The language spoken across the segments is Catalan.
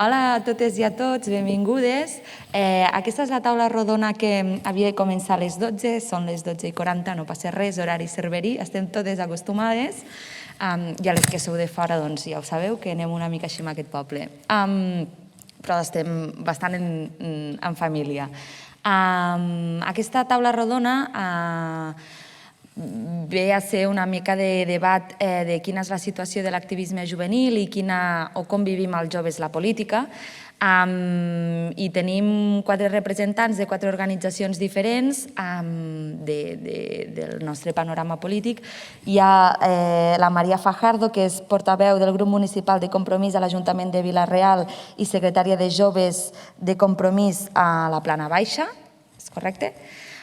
Hola a totes i a tots, benvingudes. Aquesta és la taula rodona que havia de començar a les 12, són les 12:40, no passa res, horari cerverí, estem totes acostumades, i a les que sou de fora doncs ja ho sabeu, que anem una mica així amb aquest poble. Però estem bastant en família. Aquesta taula rodona ve a ser una mica de debat de quina és la situació de l'activisme juvenil i com vivim els joves la política. I tenim 4 representants de 4 organitzacions diferents del nostre panorama polític. Hi ha la Maria Fajardo, que és portaveu del grup municipal de Compromís a l'Ajuntament de Vila-real i secretària de Joves de Compromís a la Plana Baixa, és correcte?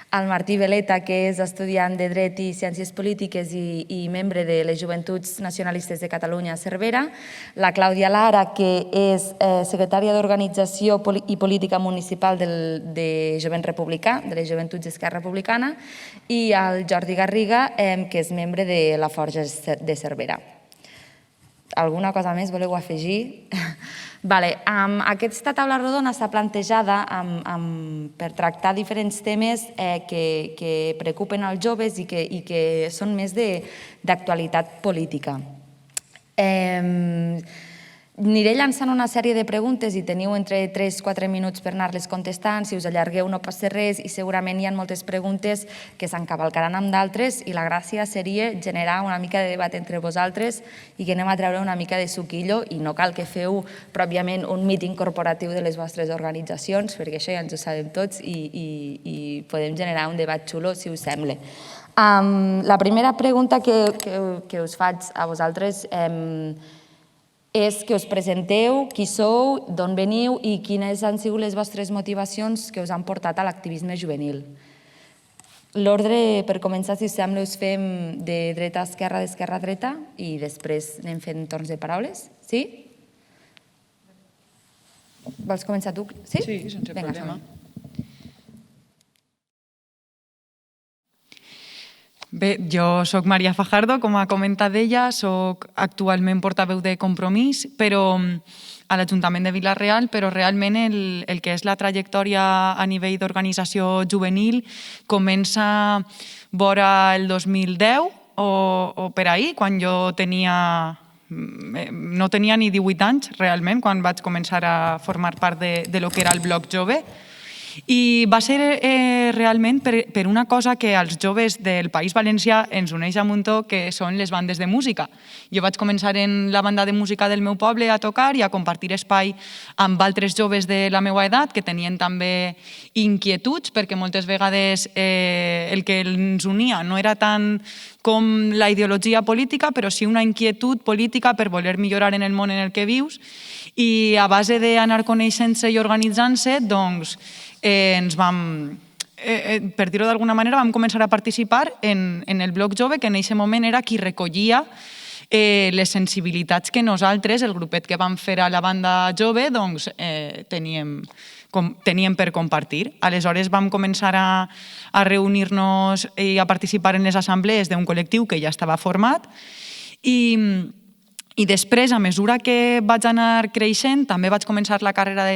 El Martí Veleta, que és estudiant de Dret i Ciències Polítiques i membre de les Joventuts Nacionalistes de Catalunya a Cervera, la Clàudia Lara, que és secretària d'Organització i Política Municipal de Jovent Republicà, de les Joventuts d'Esquerra Republicana, i el Jordi Garriga, que és membre de la Forja de Cervera. Alguna cosa més voleu afegir? Aquesta taula rodona està plantejada per tractar diferents temes que preocupen els joves i que són més d'actualitat política. Aniré llançant una sèrie de preguntes i teniu entre 3-4 minuts per anar-les contestant. Si us allargueu no passa res i segurament hi ha moltes preguntes que s'encavalcaran amb d'altres i la gràcia seria generar una mica de debat entre vosaltres i que anem a treure una mica de suquillo i no cal que feu pròpiament un míting corporatiu de les vostres organitzacions perquè això ja ens ho sabem tots i podem generar un debat xulo si us sembla. La primera pregunta que us faig a vosaltres és que us presenteu, qui sou, d'on veniu i quines han sigut les vostres motivacions que us han portat a l'activisme juvenil. L'ordre, per començar, si us sembla, us fem de dreta a esquerra, d'esquerra a dreta i després anem fent torns de paraules. Sí? Vols començar tu? Sí? Sí, sense problema. Bé, jo soc Maria Fajardo, com ha comentat ella, soc actualment portaveu de Compromís a l'Ajuntament de Vila-real, però realment el que és la trajectòria a nivell d'organització juvenil comença vora el 2010 o per ahir, quan jo no tenia ni 18 anys realment, quan vaig començar a formar part de lo que era el Bloc Jove. I va ser realment per una cosa que als joves del País Valencià ens uneix a muntó, que són les bandes de música. Jo vaig començar en la banda de música del meu poble a tocar i a compartir espai amb altres joves de la meva edat que tenien també inquietuds, perquè moltes vegades el que ens unia no era tant com la ideologia política, però sí una inquietud política per voler millorar en el món en el que vius. I a base d'anar coneixent-se i organitzant-se, doncs, per dir-ho d'alguna manera, vam començar a participar en el Bloc Jove, que en aquest moment era qui recollia les sensibilitats que nosaltres, el grupet que vam fer a la banda jove, doncs teníem per compartir. Aleshores vam començar a reunir-nos i a participar en les assemblees d'un col·lectiu que ja estava format i després, a mesura que vaig anar creixent, també vaig començar la carrera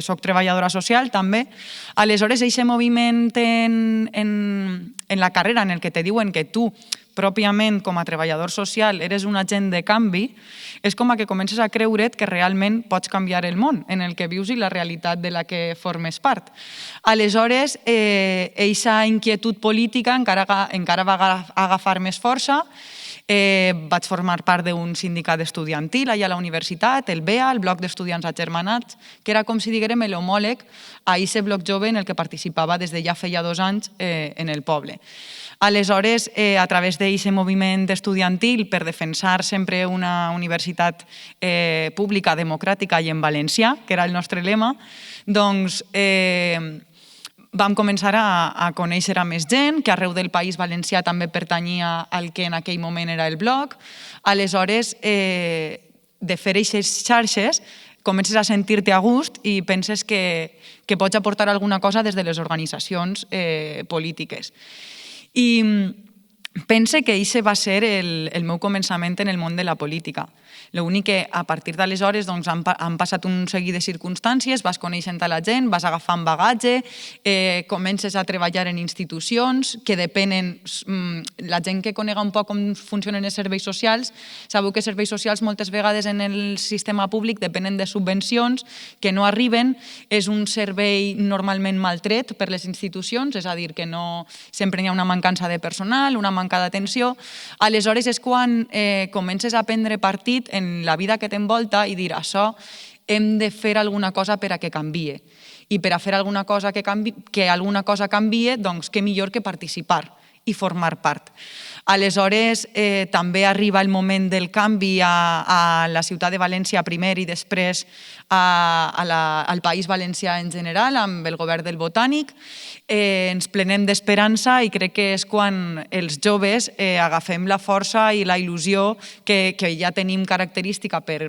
soc treballadora social també. Aleshores, aquest moviment en la carrera en el que te diuen que tu, pròpiament com a treballador social, eres un agent de canvi, és com que comences a creure't que realment pots canviar el món en el que vius i la realitat de la que formes part. Aleshores, aquesta inquietud política encara va agafar més força. Vaig formar part d'un sindicat estudiantil allà a la universitat, el BEA, el Bloc d'Estudiants Agermanats, que era com si diguérem l'homòleg a aquest bloc jove en el que participava des de ja feia 2 anys en el poble. Aleshores, a través d'aquest moviment estudiantil per defensar sempre una universitat pública, democràtica i en valencià, que era el nostre lema, doncs vam començar a conèixer a més gent, que arreu del País Valencià també pertanyia al que en aquell moment era el bloc. Aleshores, de fer aquestes xarxes, comences a sentir-te a gust i penses que pots aportar alguna cosa des de les organitzacions polítiques. I pense que aquest va ser el meu començament en el món de la política. L'únic que a partir d'aleshores han passat un seguit de circumstàncies, vas coneixent a la gent, vas agafant bagatge, comences a treballar en institucions que depenen... La gent que conega un poc com funcionen els serveis socials, sabeu que serveis socials moltes vegades en el sistema públic depenen de subvencions que no arriben, és un servei normalment maltret per les institucions, és a dir, que sempre hi ha una mancança de personal, una manca d'atenció. Aleshores és quan comences a prendre partit en la vida que t'envolta i dir, això hem de fer alguna cosa per a que canvie. I per a fer alguna cosa que alguna cosa canvie, doncs què millor que participar i formar part. Aleshores, també arriba el moment del canvi a la ciutat de València primer i després al País Valencià en general, amb el govern del Botànic. Ens plenem d'esperança i crec que és quan els joves agafem la força i la il·lusió que ja tenim característica per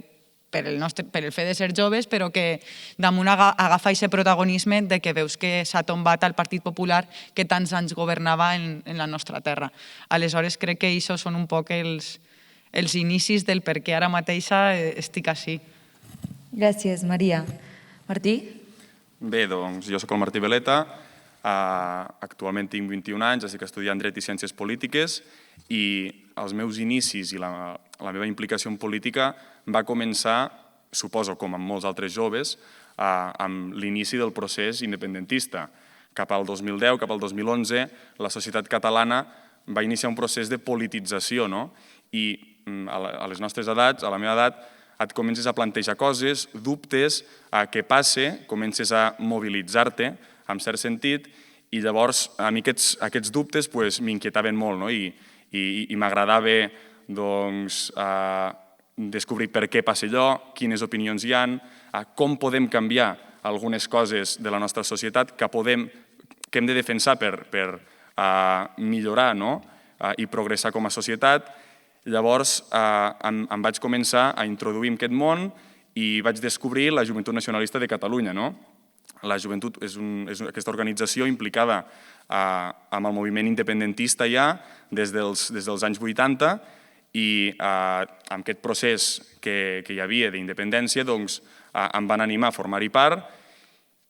el fet de ser joves, però que damunt agafa aquest protagonisme de que veus que s'ha tombat el Partit Popular que tants anys governava en la nostra terra. Aleshores, crec que això són un poc els inicis del per què ara mateixa estic així. Gràcies, Maria. Martí? Bé, doncs jo soc el Martí Veleta, actualment tinc 21 anys, estic estudiant Dret i Ciències Polítiques i els meus inicis i la meva implicació en política va començar, suposo com amb molts altres joves, amb l'inici del procés independentista. Cap al 2010, cap al 2011, la societat catalana va iniciar un procés de politització, no? I a les nostres edats, a la meva edat, et comences a plantejar coses, dubtes, què passa, comences a mobilitzar-te, en cert sentit, i llavors a mi aquests dubtes m'inquietaven molt, no? I m'agradava descobrir per què passa allò, quines opinions hi ha, com podem canviar algunes coses de la nostra societat que hem de defensar per millorar i progressar com a societat. Llavors em vaig començar a introduir en aquest món i vaig descobrir la Joventut Nacionalista de Catalunya. La Joventut és aquesta organització implicada amb el moviment independentista ja des dels anys 80 i amb aquest procés que hi havia d'independència em van animar a formar-hi part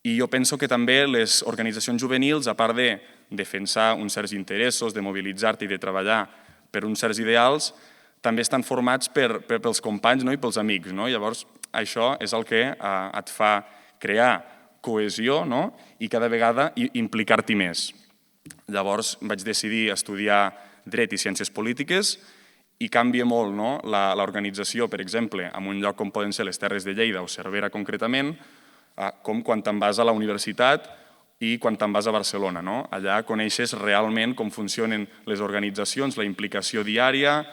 i jo penso que també les organitzacions juvenils, a part de defensar uns certs interessos, de mobilitzar-te i de treballar per uns certs ideals, també estan formats pels companys i pels amics. Llavors, això és el que et fa crear cohesió i cada vegada implicar-t'hi més. Llavors vaig decidir estudiar Dret i Ciències Polítiques i canvia molt l'organització, per exemple, en un lloc com poden ser les Terres de Lleida o Cervera concretament, com quan te'n vas a la universitat i quan te'n vas a Barcelona. Allà coneixes realment com funcionen les organitzacions, la implicació diària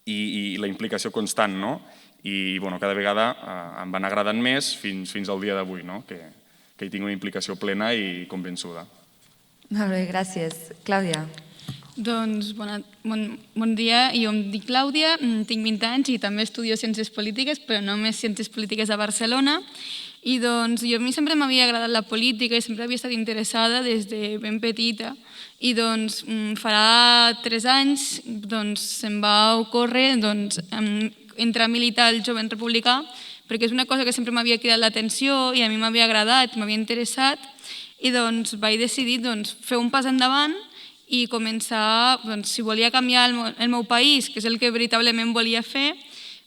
i la implicació constant. I cada vegada em van agradant més fins al dia d'avui, que hi tinc una implicació plena i convençuda. Molt bé, gràcies. Clàudia. Doncs bon dia, jo em dic Clàudia, tinc 20 anys i també estudio Ciències Polítiques, però només Ciències Polítiques a Barcelona. I doncs a mi sempre m'havia agradat la política i sempre havia estat interessada des de ben petita. I doncs farà 3 anys se'm va ocórrer entrar a militar al Jovent Republicà perquè és una cosa que sempre m'havia cridat l'atenció i a mi m'havia agradat, m'havia interessat i doncs vaig decidir fer un pas endavant i començar, si volia canviar el meu país, que és el que veritablement volia fer,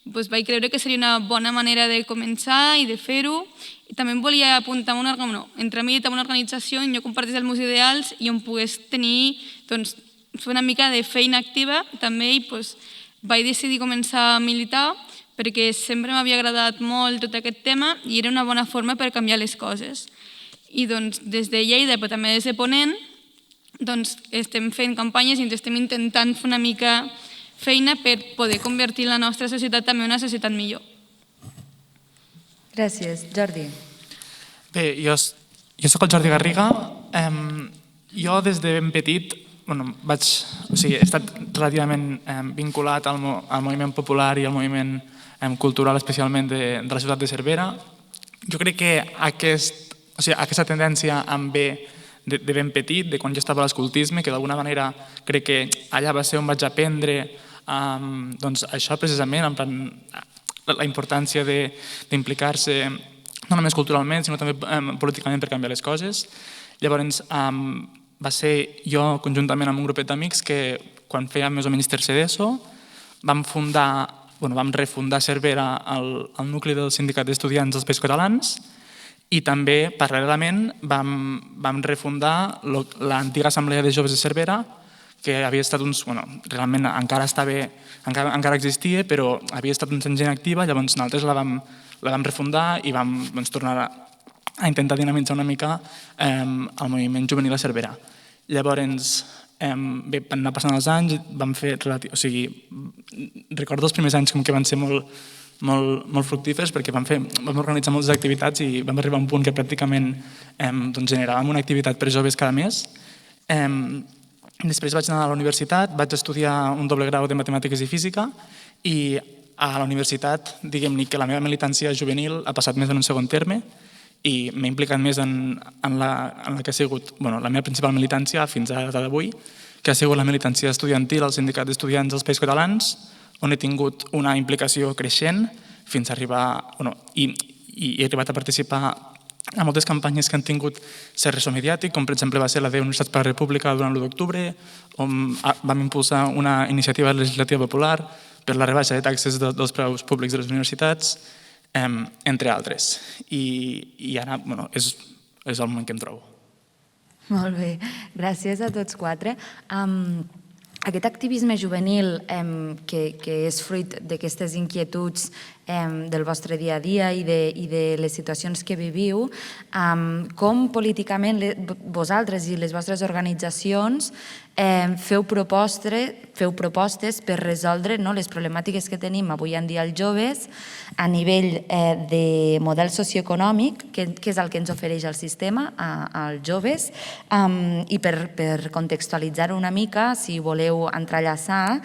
vaig creure que seria una bona manera de començar i de fer-ho. I també em volia apuntar entrar a militar en una organització on jo compartís els meus ideals i on pogués tenir, fer una mica de feina activa també i vaig decidir començar a militar perquè sempre m'havia agradat molt tot aquest tema i era una bona forma per canviar les coses. I des de Lleida, però també des de Ponent, estem fent campanyes i estem intentant fer una mica feina per poder convertir la nostra societat també en una societat millor. Gràcies. Jordi. Bé, jo soc el Jordi Garriga. Jo des de ben petit he estat relativament vinculat al moviment popular i al moviment cultural, especialment de la ciutat de Cervera. Jo crec que aquesta tendència em ve ben petit, de quan jo estava a l'escoltisme, que d'alguna manera crec que allà va ser on vaig aprendre doncs això precisament, en plan, la importància d'implicar-se no només culturalment, sinó també políticament per canviar les coses. Llavors, va ser jo, conjuntament amb un grupet d'amics, que quan fèiem més o menys tercer d'ESO, vam refundar Cervera al nucli del Sindicat d'Estudiants dels Països Catalans i també, paral·lelament, vam refundar l'antiga Assemblea de Joves de Cervera, que havia estat realment encara existia, però havia estat uns anys inactiva, llavors nosaltres la vam refundar i vam tornar a intentar dinamitzar una mica el moviment juvenil a Cervera. Llavors, van anar passant els anys, vam fer recordo els primers anys com que van ser molt fructífers perquè vam organitzar moltes activitats i vam arribar a un punt que pràcticament generàvem una activitat per joves cada mes. Després vaig anar a la universitat, vaig estudiar un doble grau de Matemàtiques i Física i a la universitat, diguem-ne que la meva militància juvenil ha passat més en un segon terme i m'he implicat més en la que ha sigut la meva principal militància fins a data d'avui, que ha sigut la militància estudiantil al Sindicat d'Estudiants dels Països Catalans, on he tingut una implicació creixent fins a arribar, i he arribat a participar a moltes campanyes que han tingut cert ressò mediàtic, com per exemple va ser la de Universitats per la República durant l'1 d'octubre, on vam impulsar una iniciativa legislativa popular per la rebaixa de taxes dels preus públics de les universitats, entre altres. I ara és el moment que em trobo. Molt bé, gràcies a tots quatre. Aquest activisme juvenil que és fruit d'aquestes inquietuds del vostre dia a dia i de les situacions que viviu, com políticament vosaltres i les vostres organitzacions feu propostes per resoldre les problemàtiques que tenim avui en dia els joves a nivell de model socioeconòmic, que és el que ens ofereix el sistema als joves, i per contextualitzar-ho una mica, si voleu entrellaçar,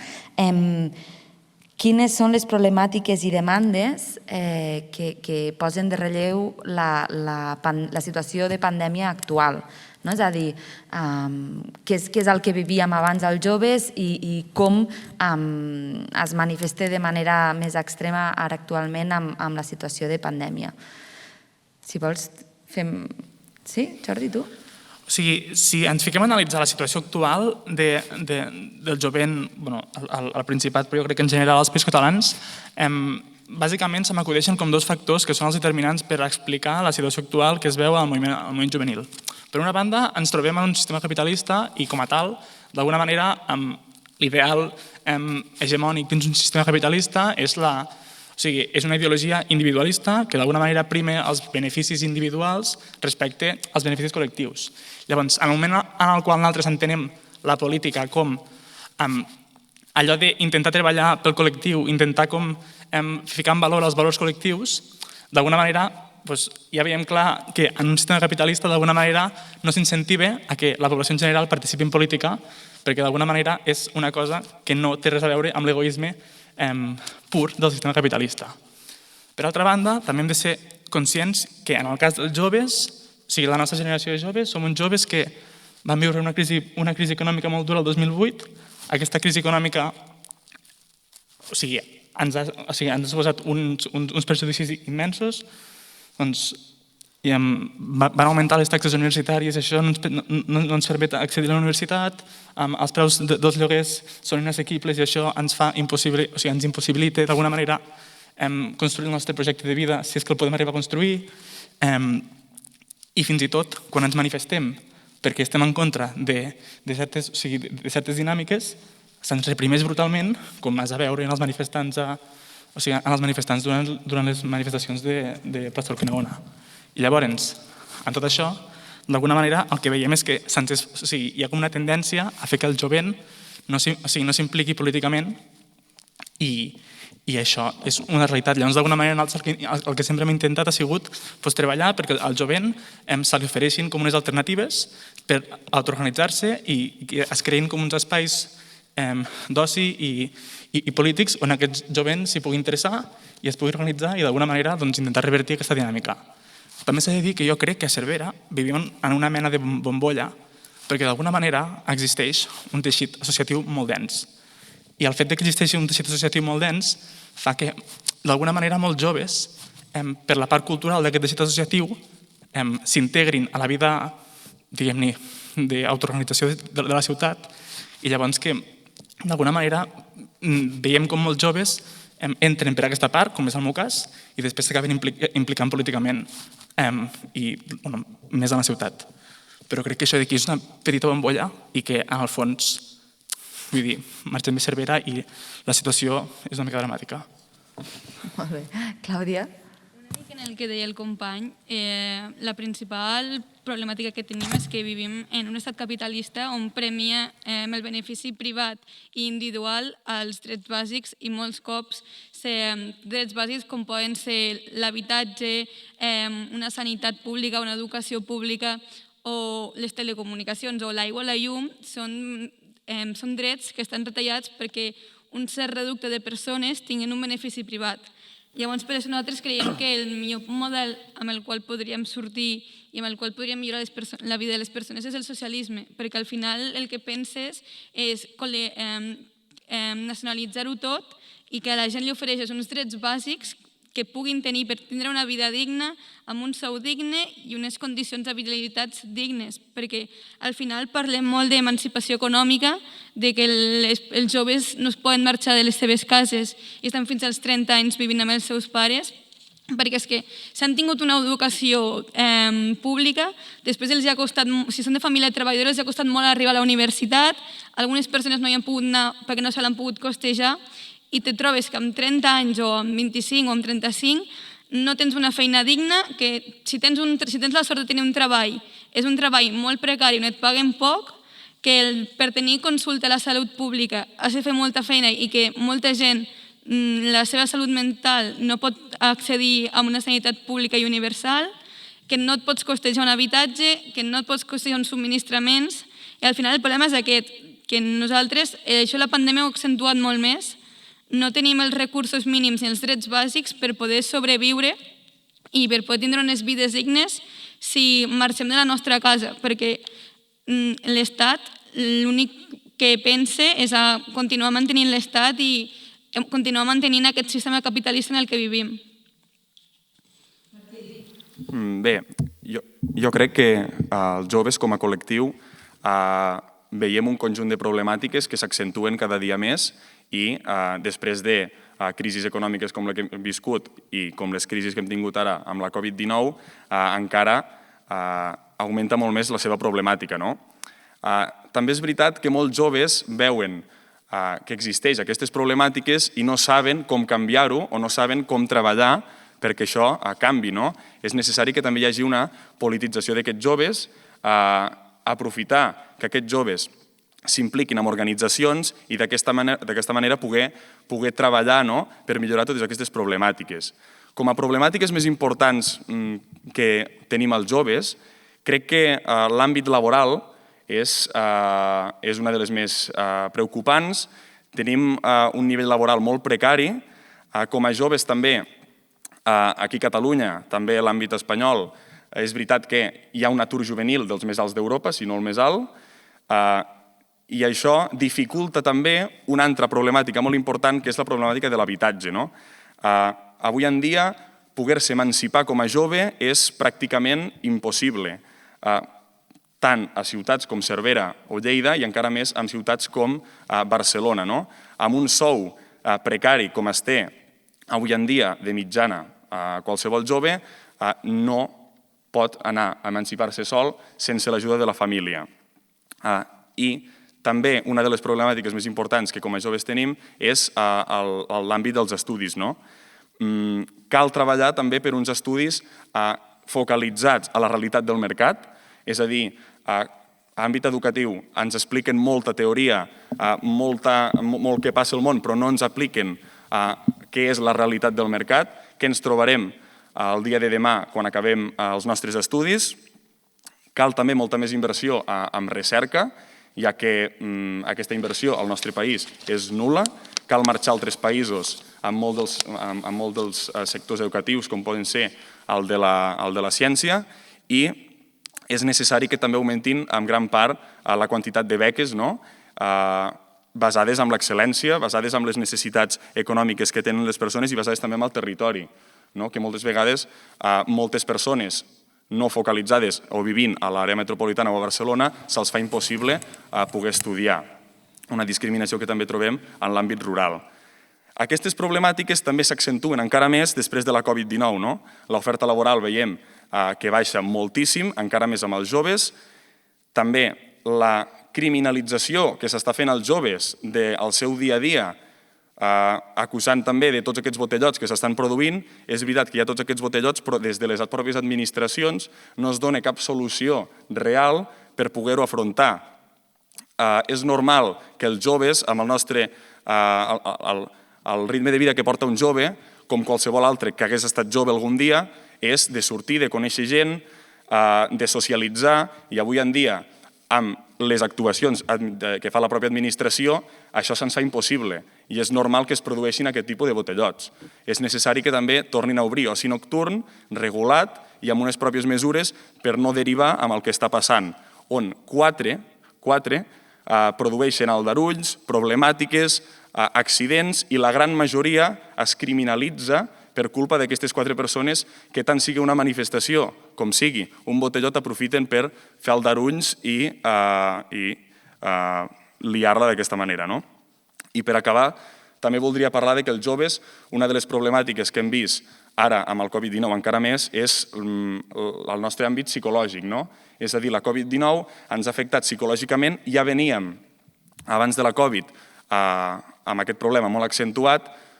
quines són les problemàtiques i demandes que posen de relleu la situació de pandèmia actual? És a dir, què és el que vivíem abans els joves i com es manifesta de manera més extrema ara actualment amb la situació de pandèmia. Si vols, fem... Sí, Jordi, tu? O sigui, si ens fiquem a analitzar la situació actual del jovent al Principat, però jo crec que en general als Països Catalans, bàsicament se m'acudeixen com dos factors que són els determinants per explicar la situació actual que es veu al moviment juvenil. Per una banda, ens trobem en un sistema capitalista i, com a tal, d'alguna manera, l'ideal hegemònic dins un sistema capitalista és una ideologia individualista que d'alguna manera prima els beneficis individuals respecte als beneficis col·lectius. Llavors, en el moment en el qual nosaltres entenem la política com allò d'intentar treballar pel col·lectiu, intentar ficar en valor els valors col·lectius, d'alguna manera ja veiem clar que en un sistema capitalista d'alguna manera no s'incentiva a que la població en general participi en política perquè d'alguna manera és una cosa que no té res a veure amb l'egoisme pur del sistema capitalista. Per altra banda, també hem de ser conscients que en el cas dels joves, o sigui, la nostra generació de joves, som uns joves que van viure una crisi econòmica molt dura el 2008. Aquesta crisi econòmica ens ha suposat uns perjudicis immensos. Van augmentar les taxes universitàries, això no ens permet accedir a la universitat, els preus dels lloguers són inassequibles i això ens impossibilita d'alguna manera construir el nostre projecte de vida, si és que el podem arribar a construir, i fins i tot quan ens manifestem perquè estem en contra de certes dinàmiques, se'ns reprimeix brutalment, com has a veure en els manifestants durant les manifestacions de Plaça Urquinaona. I llavors, en tot això, d'alguna manera, el que veiem és que hi ha com una tendència a fer que el jovent no s'impliqui políticament i això és una realitat. Llavors, d'alguna manera, el que sempre hem intentat ha sigut treballar perquè al jovent se li ofereixin com unes alternatives per autoorganitzar-se i que es creïn com uns espais d'oci i polítics on aquest jovent s'hi pugui interessar i es pugui organitzar i d'alguna manera intentar revertir aquesta dinàmica. També s'ha de dir que jo crec que a Cervera vivim en una mena de bombolla perquè d'alguna manera existeix un teixit associatiu molt dens. I el fet que existeixi un teixit associatiu molt dens fa que d'alguna manera molts joves, per la part cultural d'aquest teixit associatiu, s'integrin a la vida, diguem-ne, d'autoorganització de la ciutat i llavors que d'alguna manera veiem com molts joves entren per aquesta part, com és el meu cas, i després s'acaben implicant políticament i més a la ciutat. Però crec que això d'aquí és una petita bombolla i que, en el fons, vull dir, marxem de Cervera i la situació és una mica dramàtica. Molt bé. Clàudia? Una mica en el que deia el company, la principal problemàtica que tenim és que vivim en un estat capitalista on premia el benefici privat i individual als drets bàsics i molts cops drets bàsics com poden ser l'habitatge, una sanitat pública, una educació pública o les telecomunicacions o l'aigua o la llum són drets que estan retallats perquè un cert reducte de persones tinguin un benefici privat. Llavors, per això nosaltres creiem que el millor model amb el qual podríem sortir i amb el qual podríem millorar la vida de les persones és el socialisme, perquè al final el que penses és nacionalitzar-ho tot i que a la gent li ofereixes uns drets bàsics que puguin tenir per tindre una vida digna, amb un sou digne i unes condicions d'habitabilitats dignes, perquè al final parlem molt d'emancipació econòmica, de que els joves no es poden marxar de les seves cases i estan fins als 30 anys vivint amb els seus pares, perquè és que s'han tingut una educació pública, després els ha costat, si són de família treballadora, els ha costat molt arribar a la universitat, algunes persones no hi han pogut anar perquè no se l'han pogut costejar, i te trobes que amb 30 anys o amb 25 o amb 35 no tens una feina digna, que si tens la sort de tenir un treball, és un treball molt precari on et paguen poc, que per tenir consulta a la salut pública has de fer molta feina i que molta gent, la seva salut mental no pot accedir a una sanitat pública i universal, que no et pots costejar un habitatge, que no et pots costejar uns subministraments, i al final el problema és aquest, que nosaltres, això la pandèmia ho ha accentuat molt més, no tenim els recursos mínims ni els drets bàsics per poder sobreviure i per poder tindre unes vides dignes si marxem de la nostra casa, perquè l'Estat l'únic que pensa és a continuar mantenint l'Estat i continuar mantenint aquest sistema capitalista en el que vivim. Bé, jo crec que els joves com a col·lectiu veiem un conjunt de problemàtiques que s'accentuen cada dia més i després de crisis econòmiques com la que hem viscut i com les crisis que hem tingut ara amb la Covid-19, encara augmenta molt més la seva problemàtica. També és veritat que molts joves veuen que existeix aquestes problemàtiques i no saben com canviar-ho o no saben com treballar perquè això canvi. És necessari que també hi hagi una politització d'aquests joves, aprofitar que aquests joves s'impliquin en organitzacions i d'aquesta manera poder treballar per millorar totes aquestes problemàtiques. Com a problemàtiques més importants que tenim els joves, crec que l'àmbit laboral és una de les més preocupants. Tenim un nivell laboral molt precari. Com a joves també, aquí a Catalunya, també a l'àmbit espanyol, és veritat que hi ha un atur juvenil dels més alts d'Europa, si no el més alt, i això dificulta també una altra problemàtica molt important, que és la problemàtica de l'habitatge. Avui en dia, poder-se emancipar com a jove és pràcticament impossible, tant a ciutats com Cervera o Lleida i encara més en ciutats com Barcelona. Amb un sou precari com es té avui en dia de mitjana qualsevol jove, no pot anar a emancipar-se sol sense l'ajuda de la família. I també una de les problemàtiques més importants que com a joves tenim és l'àmbit dels estudis. Cal treballar també per uns estudis focalitzats a la realitat del mercat, és a dir, a l'àmbit educatiu ens expliquen molta teoria, molt què passa al món, però no ens apliquen què és la realitat del mercat, què ens trobarem el dia de demà quan acabem els nostres estudis. Cal també molta més inversió en recerca ja que aquesta inversió al nostre país és nul·la, cal marxar a altres països amb molts dels sectors educatius, com poden ser el de la ciència, i és necessari que també augmentin en gran part la quantitat de beques basades en l'excel·lència, basades en les necessitats econòmiques que tenen les persones i basades també en el territori, que moltes vegades moltes persones no focalitzades o vivint a l'àrea metropolitana o a Barcelona se'ls fa impossible poder estudiar. Una discriminació que també trobem en l'àmbit rural. Aquestes problemàtiques també s'accentuen encara més després de la Covid-19. L'oferta laboral veiem que baixa moltíssim, encara més amb els joves. També la criminalització que s'està fent als joves del seu dia a dia, acusant també de tots aquests botellots que s'estan produint. És veritat que hi ha tots aquests botellots, però des de les pròpies administracions no es dona cap solució real per poder-ho afrontar. És normal que els joves, amb el ritme de vida que porta un jove, com qualsevol altre que hagués estat jove algun dia, és de sortir, de conèixer gent, de socialitzar, i avui en dia, amb les actuacions que fa la pròpia administració, això se'ns fa impossible i és normal que es produeixin aquest tipus de botellots. És necessari que també tornin a obrir oci nocturn, regulat i amb unes pròpies mesures per no derivar amb el que està passant, on quatre produeixen aldarulls, problemàtiques, accidents, i la gran majoria es criminalitza per culpa d'aquestes 4 persones que tant sigui una manifestació com sigui un botellot aprofiten per fer aldarulls i liar-la d'aquesta manera. I per acabar, també voldria parlar que els joves, una de les problemàtiques que hem vist ara amb el Covid-19 encara més, és el nostre àmbit psicològic. És a dir, la Covid-19 ens ha afectat psicològicament. Ja veníem, abans de la Covid, amb aquest problema molt accentuat,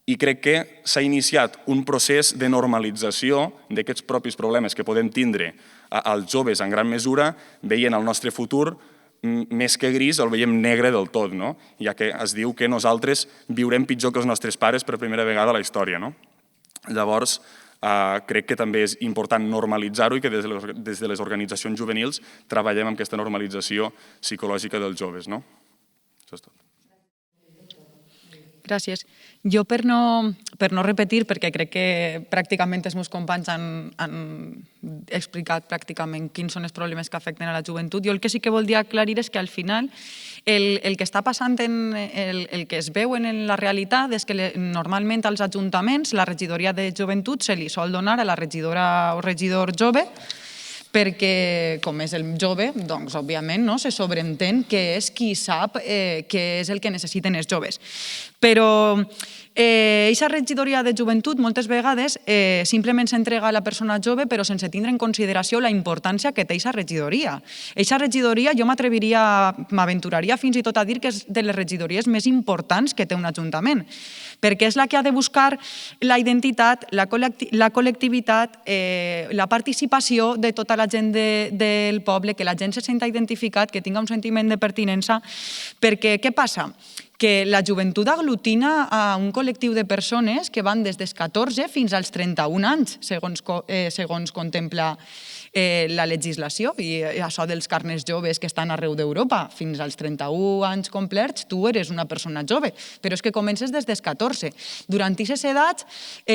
i crec que s'ha iniciat un procés de normalització d'aquests propis problemes que podem tindre als joves en gran mesura, veient el nostre futur més que gris, el veiem negre del tot, ja que es diu que nosaltres viurem pitjor que els nostres pares per primera vegada a la història. Llavors, crec que també és important normalitzar-ho i que des de les organitzacions juvenils treballem en aquesta normalització psicològica dels joves. Això és tot. Gràcies. Jo, per no repetir, perquè crec que pràcticament els meus companys han explicat pràcticament quins són els problemes que afecten a la joventut, jo el que sí que voldria aclarir és que al final el que està passant, el que es veu en la realitat és que normalment als ajuntaments la regidoria de joventut se li sol donar a la regidora o regidor jove, perquè, com és el jove, doncs, òbviament, se sobreentén que és qui sap què és el que necessiten els joves. Però aquesta regidoria de joventut moltes vegades simplement s'entrega a la persona jove però sense tindre en consideració la importància que té aquesta regidoria. Aquesta regidoria jo m'aventuraria fins i tot a dir que és de les regidories més importants que té un ajuntament, perquè és la que ha de buscar la identitat, la col·lectivitat, la participació de tota la gent del poble, que la gent se senta identificat, que tinga un sentiment de pertinença, perquè què passa? Que la joventut aglutina a un col·lectiu de persones que van des dels 14 fins als 31 anys, segons contempla la legislació, i això dels carnets joves que estan arreu d'Europa. Fins als 31 anys complerts tu eres una persona jove, però és que comences des dels 14. Durant aquestes edats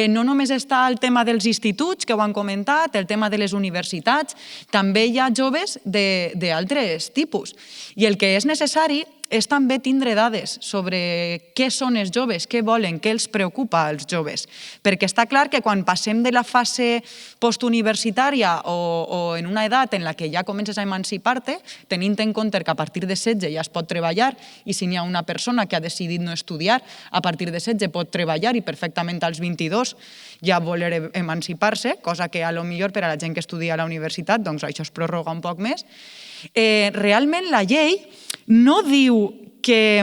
no només està el tema dels instituts, que ho han comentat, el tema de les universitats, també hi ha joves d'altres tipus. I el que és necessari és també tindre dades sobre què són els joves, què volen, què els preocupa als joves. Perquè està clar que quan passem de la fase postuniversitària o en una edat en la que ja comences a emancipar-te, tenint en compte que a partir de 16 ja es pot treballar, i si n'hi ha una persona que ha decidit no estudiar, a partir de 16 pot treballar i perfectament als 22 ja voler emancipar-se, cosa que a lo millor per a la gent que estudia a la universitat doncs això es prorroga un poc més. Realment la llei no diu que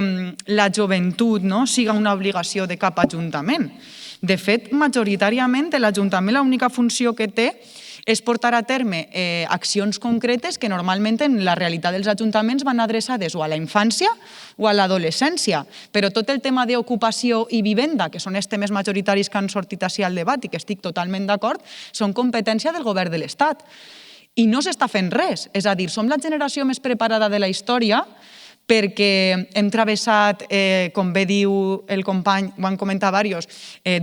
la joventut siga una obligació de cap ajuntament. De fet, majoritàriament l'Ajuntament l'única funció que té és portar a terme accions concretes que normalment en la realitat dels ajuntaments van adreçades o a la infància o a l'adolescència. Però tot el tema d'ocupació i vivenda, que són els temes majoritaris que han sortit així al debat i que estic totalment d'acord, són competència del govern de l'Estat. i no s'està fent res. És a dir, som la generació més preparada de la història perquè hem travessat, com bé diu el company, ho han comentat diversos,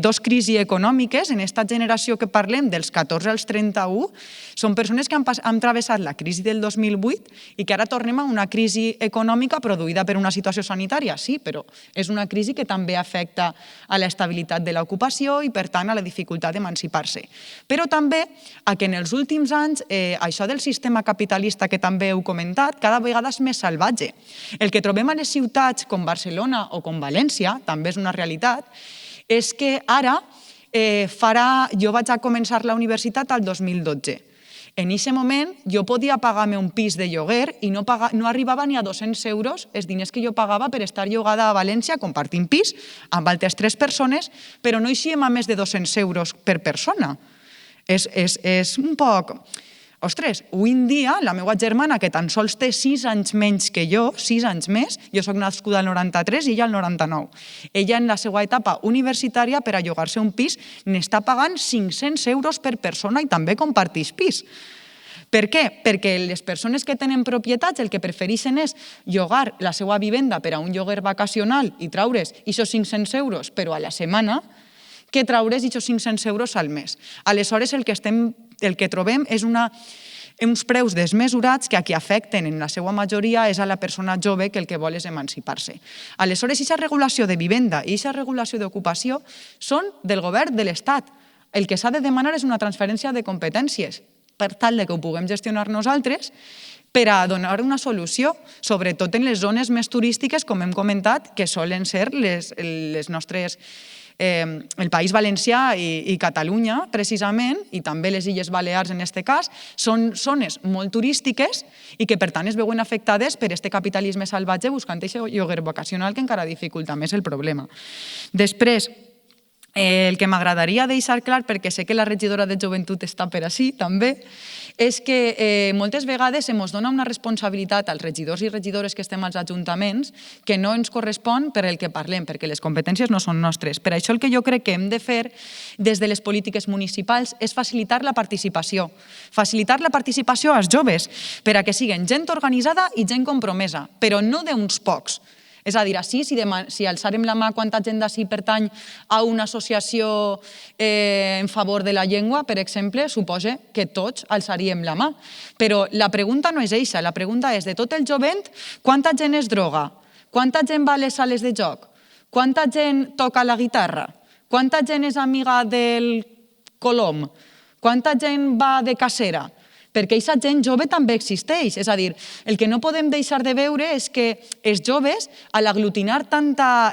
dos crisis econòmiques. En aquesta generació que parlem, dels 14 als 31, són persones que han travessat la crisi del 2008 i que ara tornem a una crisi econòmica produïda per una situació sanitària, sí, però és una crisi que també afecta a l'estabilitat de l'ocupació i, per tant, a la dificultat d'emancipar-se. Però també a que en els últims anys això del sistema capitalista que també heu comentat cada vegada és més salvatge. El que trobem a les ciutats com Barcelona o com València, també és una realitat, és que ara jo vaig a començar la universitat al 2012. En aquest moment jo podia pagar-me un pis de lloguer i no arribava ni a 200 euros els diners que jo pagava per estar llogada a València compartint pis amb altres 3 persones, però no eixíem a més de 200 euros per persona. És un poc... Ostres, avui en dia, la meva germana, que tan sols té 6 anys menys que jo, 6 anys més, jo soc nascuda al 93 i ella al 99. Ella, en la seva etapa universitària, per a llogar-se un pis, n'està pagant 500 euros per persona i també comparteix pis. Per què? Perquè les persones que tenen propietats el que prefereixen és llogar la seva vivenda per a un lloguer vacacional i traure's aquests 500 euros, però a la setmana, que traure's aquests 500 euros al mes. Aleshores, el que trobem és uns preus desmesurats que a qui afecten en la seva majoria és a la persona jove que el que vol és emancipar-se. Aleshores, aquesta regulació de vivenda i aquesta regulació d'ocupació són del govern de l'Estat. El que s'ha de demanar és una transferència de competències per tal que ho puguem gestionar nosaltres per a donar una solució, sobretot en les zones més turístiques, com hem comentat, que solen ser les nostres... el País Valencià i Catalunya, precisament, i també les Illes Balears en aquest cas, són zones molt turístiques i que, per tant, es veuen afectades per aquest capitalisme salvatge buscant aquest lloguer vacacional que encara dificulta més el problema. Després, el que m'agradaria deixar clar, perquè sé que la regidora de Joventut està per així, també, és que moltes vegades ens dona una responsabilitat als regidors i regidores que estem als ajuntaments que no ens correspon per el que parlem, perquè les competències no són nostres. Per això el que jo crec que hem de fer des de les polítiques municipals és facilitar la participació als joves, per a que siguin gent organitzada i gent compromesa, però no d'uns pocs. És a dir, si alçarem la mà quanta gent d'ací pertany a una associació en favor de la llengua, per exemple, suposa que tots alçaríem la mà. Però la pregunta no és aquesta, la pregunta és de tot el jovent, quanta gent es droga? Quanta gent va a les sales de joc? Quanta gent toca la guitarra? Quanta gent és amiga del colom? Quanta gent va de casera? Perquè aquesta gent jove també existeix. És a dir, el que no podem deixar de veure és que els joves, a l'aglutinar tanta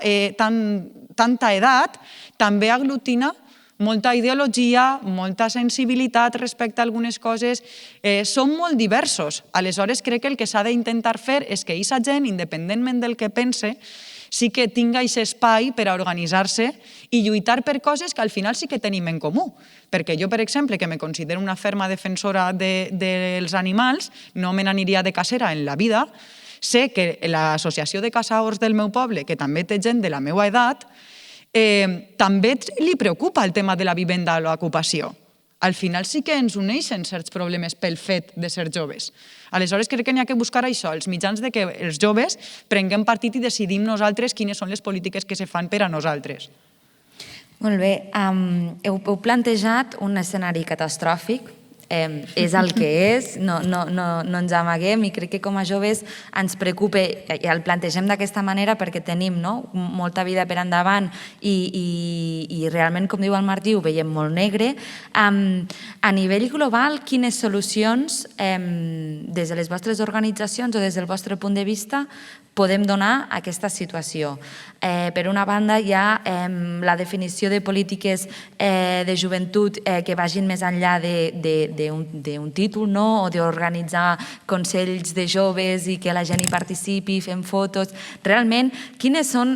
edat, també aglutina molta ideologia, molta sensibilitat respecte a algunes coses. Són molt diversos. Aleshores, crec que el que s'ha d'intentar fer és que aquesta gent, independentment del que pense, sí que tinga aquest espai per a organitzar-se i lluitar per coses que al final sí que tenim en comú. Perquè jo, per exemple, que me considero una ferma defensora dels animals, no me n'aniria de cacera en la vida, sé que l'associació de caçadors del meu poble, que també té gent de la meva edat, també li preocupa el tema de la vivenda o l'ocupació. Al final sí que ens uneixen certs problemes pel fet de ser joves. Aleshores, crec que n'hi ha que buscar això, els mitjans de que els joves prenguem partit i decidim nosaltres quines són les polítiques que se fan per a nosaltres. Molt bé. Heu plantejat un escenari catastròfic. És el que és, no ens amaguem i crec que com a joves ens preocupa i el plantegem d'aquesta manera perquè tenim molta vida per endavant i realment, com diu el Martí, ho veiem molt negre. A nivell global, quines solucions des de les vostres organitzacions o des del vostre punt de vista podem donar a aquesta situació? Per una banda, hi ha la definició de polítiques de joventut que vagin més enllà d'un títol o d'organitzar consells de joves i que la gent hi participi, fem fotos. Realment, quines són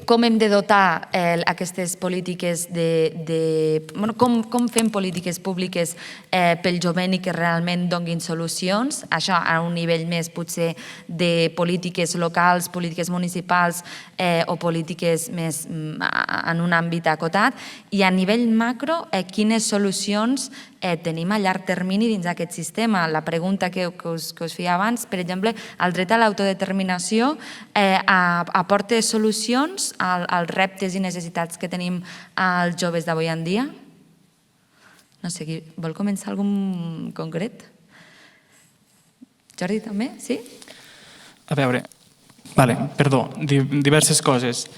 com hem de dotar aquestes polítiques com fem polítiques públiques pel jovent i que realment donguin solucions, això a un nivell més potser de polítiques locals, polítiques municipals o polítiques més en un àmbit acotat, i a nivell macro quines solucions tenim a llarg termini dins d'aquest sistema. La pregunta que us feia abans, per exemple, el dret a l'autodeterminació aporta solucions als reptes i necessitats que tenim els joves d'avui en dia? No sé, vol començar algun concret? Jordi, també? Sí? A veure, perdó, diverses coses.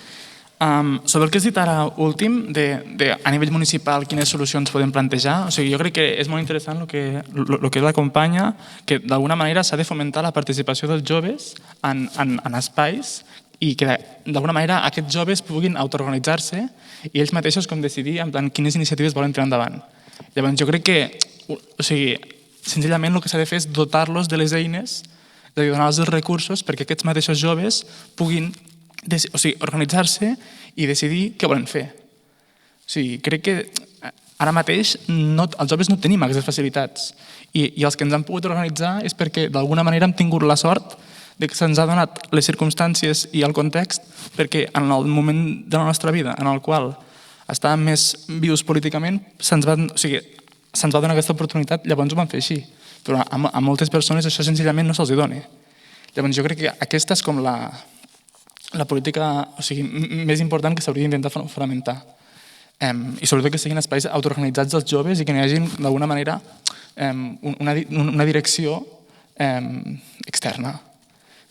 Sobre el que has dit ara últim, a nivell municipal, quines solucions podem plantejar, jo crec que és molt interessant el que l'acompanya, que d'alguna manera s'ha de fomentar la participació dels joves en espais i que d'alguna manera aquests joves puguin autoorganitzar-se i ells mateixos com decidir en plan quines iniciatives volen tirar endavant. Llavors jo crec que, senzillament el que s'ha de fer és dotar-los de les eines, és a dir, donar-los els recursos perquè aquests mateixos joves puguin organitzar-se i decidir què volen fer. Crec que ara mateix els joves no tenim aquestes facilitats i els que ens han pogut organitzar és perquè d'alguna manera hem tingut la sort de que se'ns ha donat les circumstàncies i el context perquè en el moment de la nostra vida en el qual estàvem més vius políticament se'ns va donar aquesta oportunitat, llavors ho vam fer així. Però a moltes persones això senzillament no se'ls dona. Llavors jo crec que aquesta és com la política més important que s'hauria d'intentar fonamentar. I sobretot que siguin espais autoorganitzats dels joves i que n'hi hagi d'alguna manera una direcció externa.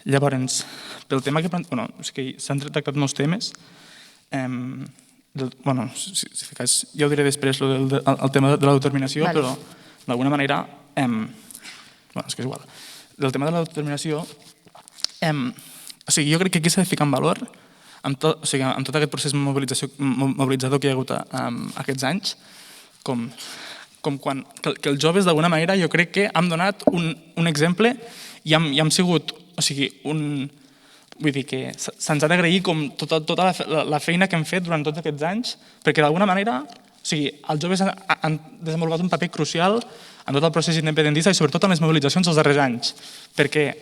Llavors, pel tema que s'han tractat molts temes, ja ho diré després el tema de l'autodeterminació, però d'alguna manera, és que és igual, del tema de l'autodeterminació, jo crec que aquí s'ha de ficar en valor amb tot aquest procés mobilitzador que hi ha hagut aquests anys, que els joves d'alguna manera jo crec que hem donat un exemple i hem sigut, vull dir que se'ns ha d'agrair tota la feina que hem fet durant tots aquests anys, perquè d'alguna manera els joves han desenvolupat un paper crucial en tot el procés independentista i sobretot en les mobilitzacions dels darrers anys, perquè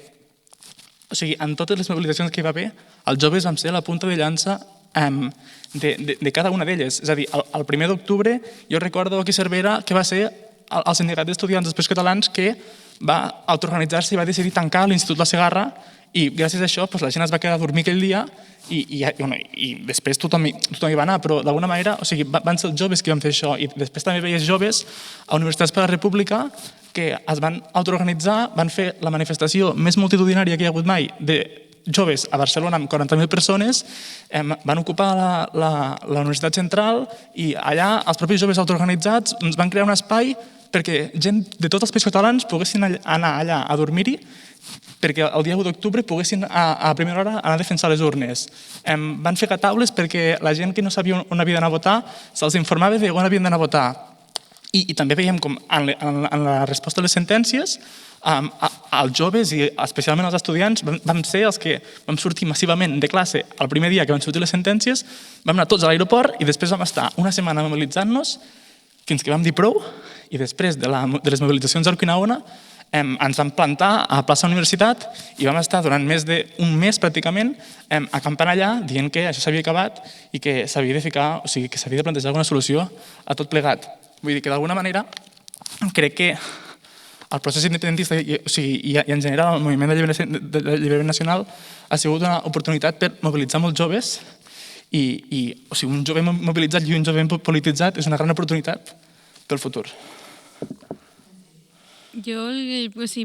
en totes les mobilitzacions que hi va haver, els joves vam ser la punta de llança de cada una d'elles. És a dir, el 1 d'octubre jo recordo aquí a Cervera que va ser el sindicat d'estudiants dels Països Catalans que va autoorganitzar-se i va decidir tancar l'Institut La Segarra i gràcies a això la gent es va quedar a dormir aquell dia i després tothom hi va anar, però d'alguna manera van ser els joves que van fer això i després també veies joves a Universitats per la República que es van autoorganitzar, van fer la manifestació més multitudinària que hi ha hagut mai de joves a Barcelona amb 40.000 persones, van ocupar la Universitat Central i allà els propis joves autoorganitzats ens van crear un espai perquè gent de tots els Països Catalans poguessin anar allà a dormir-hi perquè el dia 1 d'octubre poguessin a primera hora anar a defensar les urnes. Van fer taules perquè la gent que no sabia on havia d'anar a votar se'ls informava de on havien d'anar a votar. I també veiem com en la resposta a les sentències els joves i especialment els estudiants vam ser els que vam sortir massivament de classe el primer dia que van sortir les sentències, vam anar tots a l'aeroport i després vam estar una setmana mobilitzant-nos fins que vam dir prou i després de les mobilitzacions a Urquinaona ens vam plantar a plaça Universitat i vam estar durant més d'un mes pràcticament acampant allà dient que això s'havia acabat i que s'havia de ficar, que s'havia de plantejar alguna solució a tot plegat. Vull dir que d'alguna manera crec que el procés independentista i en general el moviment d'alliberament nacional ha sigut una oportunitat per mobilitzar molts joves i un jove mobilitzat i un jove polititzat és una gran oportunitat pel futur. Jo,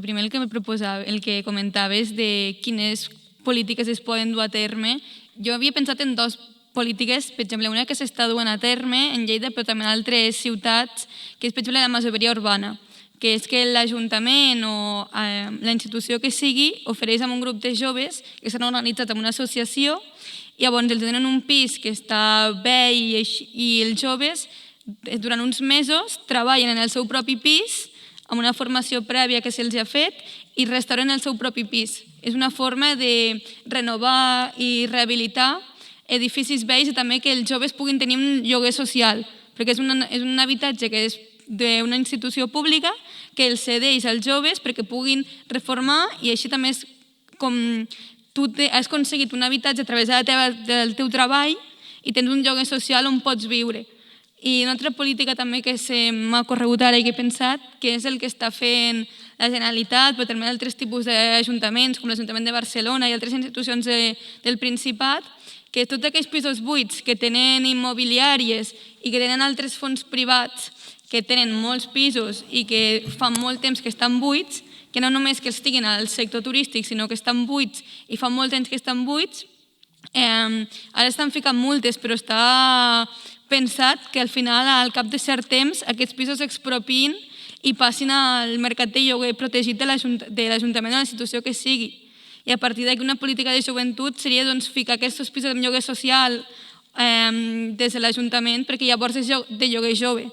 primer el que comentaves de quines polítiques es poden dur a terme, jo havia pensat en dues polítiques, per exemple, una que s'està duent a terme en Lleida, però també en altres ciutats, que és, per exemple, la masoveria urbana, que és que l'Ajuntament o la institució que sigui ofereix a un grup de joves que s'han organitzat en una associació i llavors els tenen un pis que està bé i els joves durant uns mesos treballen en el seu propi pis amb una formació prèvia que se'ls ha fet i restauren el seu propi pis. És una forma de renovar i rehabilitar edificis vells i també que els joves puguin tenir un lloguer social, perquè és un habitatge que és d'una institució pública que els cedeix als joves perquè puguin reformar i així també és com tu has aconseguit un habitatge a través del teu treball i tens un lloguer social on pots viure. I una altra política també que m'ha corregut ara i que he pensat, que és el que està fent la Generalitat, però també altres tipus d'ajuntaments, com l'Ajuntament de Barcelona i altres institucions del Principat, que tots aquells pisos buits que tenen immobiliàries i que tenen altres fons privats que tenen molts pisos i que fa molt temps que estan buits, que no només que estiguin al sector turístic, sinó que estan buits i fa molt temps que estan buits, ara estan ficant multes, però està pensat que al final, al cap de cert temps, aquests pisos s'expropiïn i passin al mercat de lloguer protegit de l'Ajuntament o la institució que sigui. I a partir d'aquí una política de joventut seria ficar aquests pisos en lloguer social des de l'Ajuntament perquè llavors és de lloguer jove.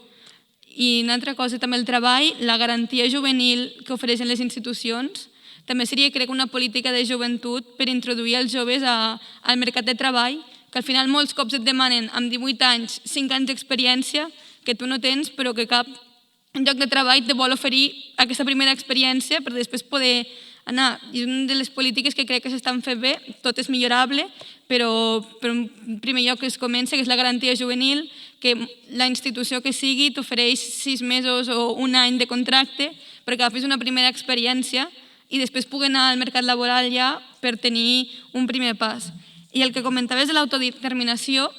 I una altra cosa, també el treball, la garantia juvenil que ofereixen les institucions, també seria, crec, una política de joventut per introduir els joves al mercat de treball, que al final molts cops et demanen amb 18 anys, 5 anys d'experiència, que tu no tens, però que cap lloc de treball te vol oferir aquesta primera experiència per després poder anar. I és una de les polítiques que crec que s'estan fent bé, tot és millorable, però en primer lloc es comença, que és la garantia juvenil, que la institució que sigui t'ofereix 6 mesos o un any de contracte perquè agafis una primera experiència i després pugui anar al mercat laboral ja per tenir un primer pas. I el que comentaves de l'autodeterminació,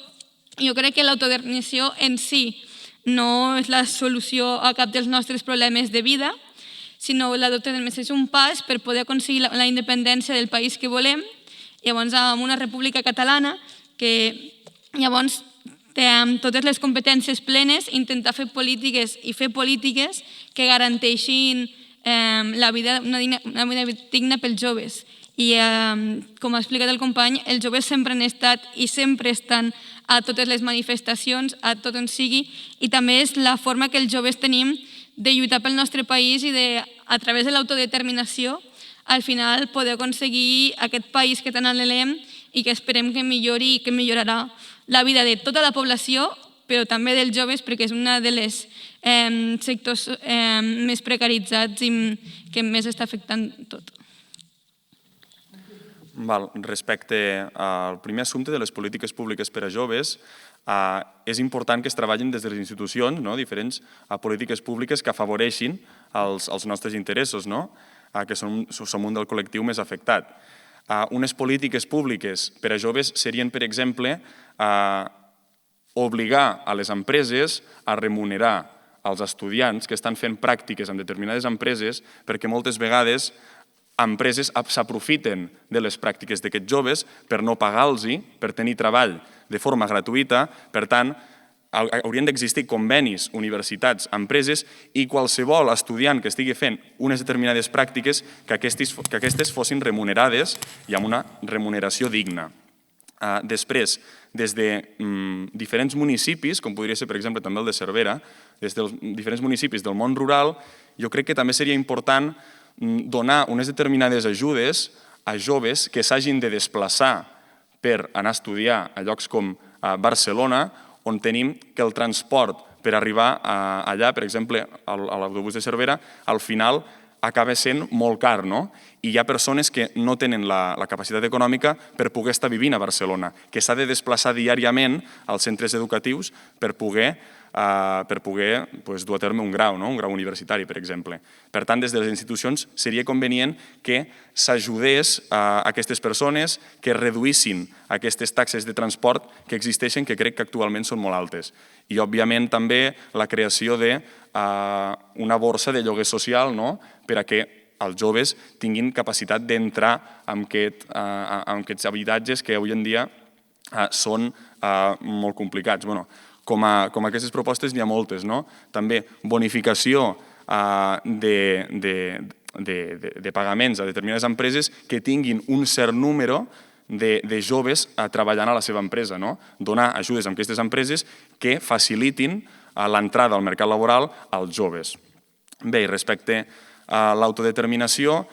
jo crec que l'autodeterminació en si no és la solució a cap dels nostres problemes de vida, sinó l'autodeterminació és un pas per poder aconseguir la independència del país que volem, llavors amb una república catalana que llavors té amb totes les competències plenes intentar fer polítiques que garanteixin una vida digna pels joves. I com ha explicat el company, els joves sempre han estat i sempre estan a totes les manifestacions, a tot on sigui, i també és la forma que els joves tenim de lluitar pel nostre país i de, a través de l'autodeterminació, al final poder aconseguir aquest país que tant anhelem i que esperem que millori i que millorarà la vida de tota la població, però també dels joves, perquè és un dels sectors més precaritzats i que més està afectant tot. Respecte al primer assumpte de les polítiques públiques per a joves, és important que es treballin des de les institucions, diferents polítiques públiques que afavoreixin els nostres interessos, que som un del col·lectiu més afectat. Unes polítiques públiques per a joves serien, per exemple, obligar a les empreses a remunerar els estudiants que estan fent pràctiques en determinades empreses perquè moltes vegades empreses s'aprofiten de les pràctiques d'aquests joves per no pagar-los, per tenir treball de forma gratuïta. Per tant, haurien d'existir convenis, universitats, empreses i qualsevol estudiant que estigui fent unes determinades pràctiques que aquestes fossin remunerades i amb una remuneració digna. Després, des de diferents municipis, com podria ser, per exemple, també el de Cervera, des dels diferents municipis del món rural, jo crec que també seria important donar unes determinades ajudes a joves que s'hagin de desplaçar per anar a estudiar a llocs com Barcelona, on tenim que el transport per arribar allà, per exemple, a l'autobús de Cervera, al final acaba sent molt car, i hi ha persones que no tenen la capacitat econòmica per poder estar vivint a Barcelona, que s'ha de desplaçar diàriament als centres educatius per poder dur a terme un grau universitari, per exemple. Per tant, des de les institucions seria convenient que s'ajudés a aquestes persones, que reduïssin aquestes taxes de transport que existeixen, que crec que actualment són molt altes. I, òbviament, també la creació d'una borsa de lloguer social per a que els joves tinguin capacitat d'entrar en aquests habitatges que avui en dia són molt complicats. Com aquestes propostes n'hi ha moltes. També bonificació de pagaments a determinades empreses que tinguin un cert número de joves treballant a la seva empresa. Donar ajudes a aquestes empreses que facilitin l'entrada al mercat laboral als joves. Bé, i respecte a l'autodeterminació,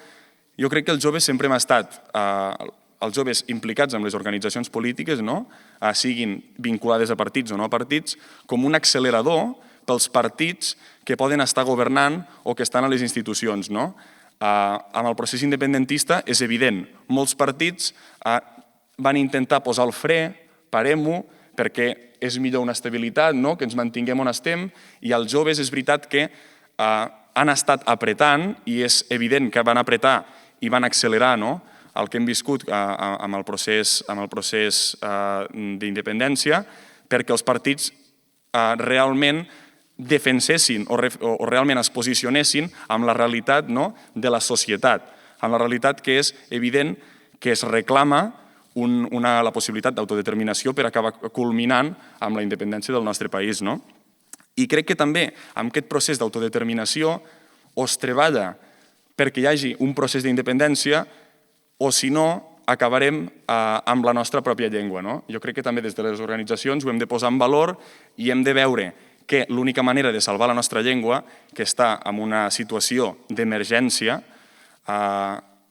jo crec que els joves sempre hem estat, els joves implicats en les organitzacions polítiques, siguin vinculades a partits o no a partits, com un accelerador pels partits que poden estar governant o que estan a les institucions. Amb el procés independentista és evident, molts partits van intentar posar el fre, parem-ho, perquè és millor una estabilitat, que ens mantinguem on estem, i els joves és veritat que han estat apretant, i és evident que van apretar i van accelerar el que hem viscut amb el procés d'independència, perquè els partits realment defensessin o realment es posicionessin amb la realitat de la societat, amb la realitat que és evident que es reclama la possibilitat d'autodeterminació per acabar culminant amb la independència del nostre país. I crec que també amb aquest procés d'autodeterminació o es treballa perquè hi hagi un procés d'independència o, si no, acabarem amb la nostra pròpia llengua. Jo crec que també des de les organitzacions ho hem de posar en valor i hem de veure que l'única manera de salvar la nostra llengua, que està en una situació d'emergència,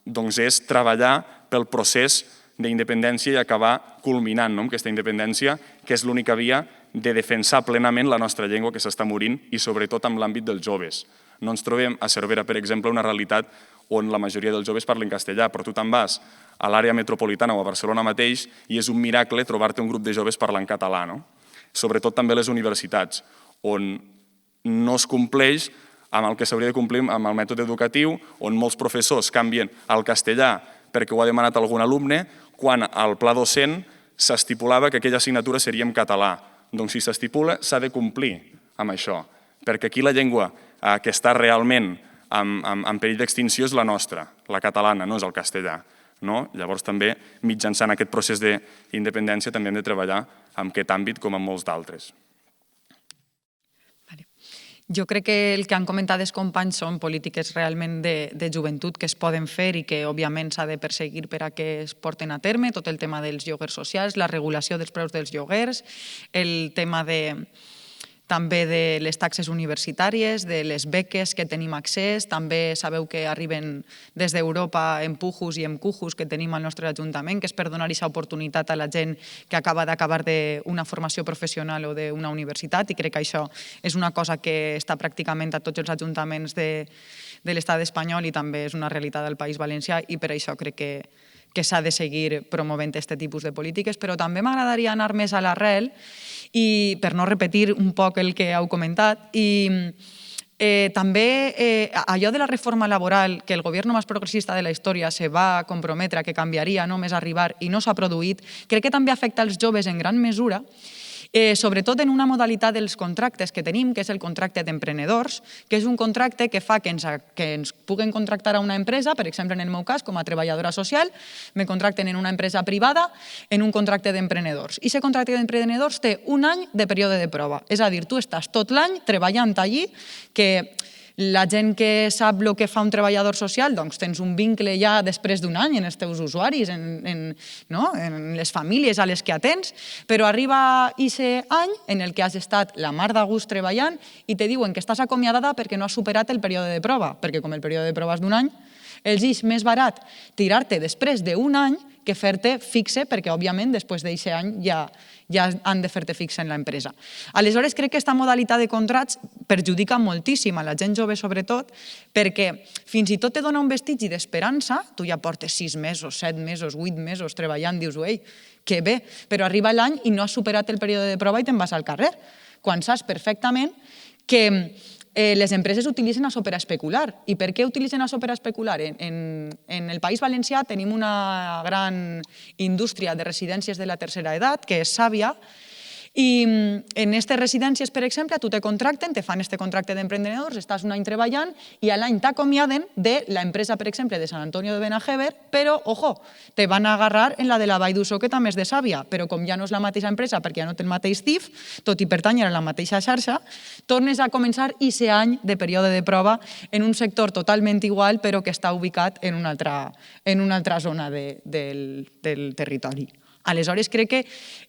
doncs és treballar pel procés d'independència i acabar culminant amb aquesta independència, que és l'única via de defensar plenament la nostra llengua que s'està morint i sobretot en l'àmbit dels joves. No ens trobem a Cervera, per exemple, una realitat on la majoria dels joves parlen castellà, però tu te'n vas a l'àrea metropolitana o a Barcelona mateix i és un miracle trobar-te un grup de joves parlant català. Sobretot també a les universitats, on no es compleix amb el que s'hauria de complir amb el mètode educatiu, on molts professors canvien al castellà perquè ho ha demanat algun alumne, quan al pla docent s'estipulava que aquella assignatura seria en català. Doncs si s'estipula, s'ha de complir amb això, perquè aquí la llengua que està realment en perill d'extinció és la nostra, la catalana, no és el castellà. Llavors també, mitjançant aquest procés d'independència, també hem de treballar en aquest àmbit com en molts d'altres. Jo crec que el que han comentat els companys són polítiques realment de joventut que es poden fer i que, òbviament, s'ha de perseguir per a que es porten a terme, tot el tema dels lloguers socials, la regulació dels preus dels lloguers, el tema també de les taxes universitàries, de les beques que tenim accés, també sabeu que arriben des d'Europa en pujos i en cujos que tenim al nostre Ajuntament, que és per donar aquesta oportunitat a la gent que acaba d'acabar d'una formació professional o d'una universitat, i crec que això és una cosa que està pràcticament a tots els ajuntaments de l'estat espanyol i també és una realitat del País Valencià, i per això crec que s'ha de seguir promovent aquest tipus de polítiques, però també m'agradaria anar més a l'arrel i per no repetir un poc el que heu comentat, i també allò de la reforma laboral que el govern més progressista de la història se va comprometre que canviaria només arribar i no s'ha produït, crec que també afecta els joves en gran mesura, sobretot en una modalitat dels contractes que tenim, que és el contracte d'emprenedors, que és un contracte que fa que ens puguen contractar a una empresa, per exemple, en el meu cas, com a treballadora social, me contracten en una empresa privada en un contracte d'emprenedors. I aquest contracte d'emprenedors té un any de període de prova. És a dir, tu estàs tot l'any treballant allí, que la gent que sap el que fa un treballador social, doncs tens un vincle ja després d'un any en els teus usuaris, en les famílies a les que atens, però arriba aquest any en el que has estat la mar de gust treballant i te diuen que estàs acomiadada perquè no has superat el període de prova, perquè com el període de prova és d'un any, els és més barat tirar-te després d'un any que fer-te fixe, perquè, òbviament, després d'aquest any ja han de fer-te fixe en l'empresa. Aleshores, crec que aquesta modalitat de contrats perjudica moltíssim a la gent jove, sobretot, perquè fins i tot te dona un vestigi d'esperança, tu ja portes 6 mesos, 7 mesos, 8 mesos treballant, dius, ei, que bé, però arriba l'any i no has superat el període de prova i te'n vas al carrer, quan saps perfectament que les empreses utilitzen això per a especular. I per què utilitzen això per a especular? En el País Valencià tenim una gran indústria de residències de la tercera edat, que és Sàvia, i en aquestes residències, per exemple, tu te contracten, te fan este contracte d'emprenedors, estàs un any treballant i a l'any t'acomiaden de l'empresa, per exemple, de Sant Antonio de Benajever, però, ojo, te van a agarrar en la de la Vall d'Uixó, que també és de Sàvia, però com ja no és la mateixa empresa, perquè ja no té el mateix TIF, tot i pertànyer a la mateixa xarxa, tornes a començar aquest any de període de prova en un sector totalment igual, però que està ubicat en una altra zona del territori. Aleshores, crec que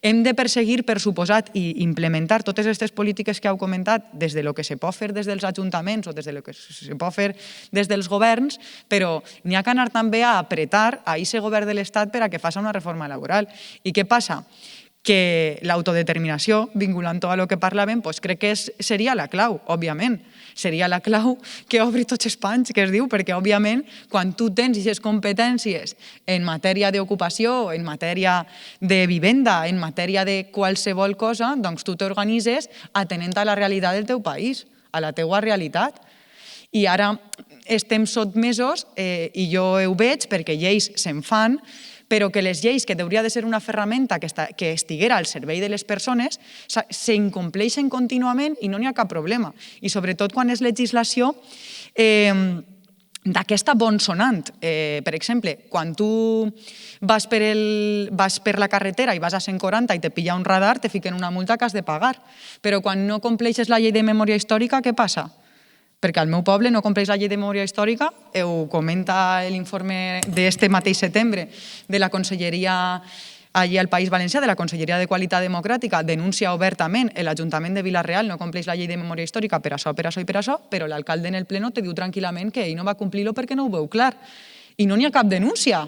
hem de perseguir, per suposat, i implementar totes aquestes polítiques que heu comentat des del que se pot fer des dels ajuntaments o des del que se pot fer des dels governs, però n'hi ha que anar també a apretar a aquest govern de l'Estat per a que faci una reforma laboral. I què passa? que l'autodeterminació, vinculant tot el que parlàvem, doncs crec que seria la clau, òbviament. Seria la clau que obri tots els panys, que es diu, perquè, òbviament, quan tu tens aquestes competències en matèria d'ocupació, en matèria de vivenda, en matèria de qualsevol cosa, doncs tu t'organitzes atenent a la realitat del teu país, a la teua realitat. I ara estem sotmesos, i jo ho veig perquè lleis se'n fan, però que les lleis, que hauria de ser una ferramenta que estiguera al servei de les persones, s'incompleixen contínuament i no n'hi ha cap problema. I sobretot quan és legislació d'aquesta bonsonant. Per exemple, quan tu vas per la carretera i vas a 140 i te pilla un radar, te fiquen una multa que has de pagar. Però quan no compleixes la llei de memòria històrica, què passa? Perquè al meu poble no compleix la llei de memòria històrica, ho comenta l'informe d'este mateix setembre de la Conselleria allí al País Valencià, de la Conselleria de Qualitat Democràtica, denuncia obertament l'Ajuntament de Vila-real no compleix la llei de memòria històrica per això, per això i per això, però l'alcalde en el pleno te diu tranquil·lament que ell no va complir-lo perquè no ho veu clar. I no n'hi ha cap denúncia.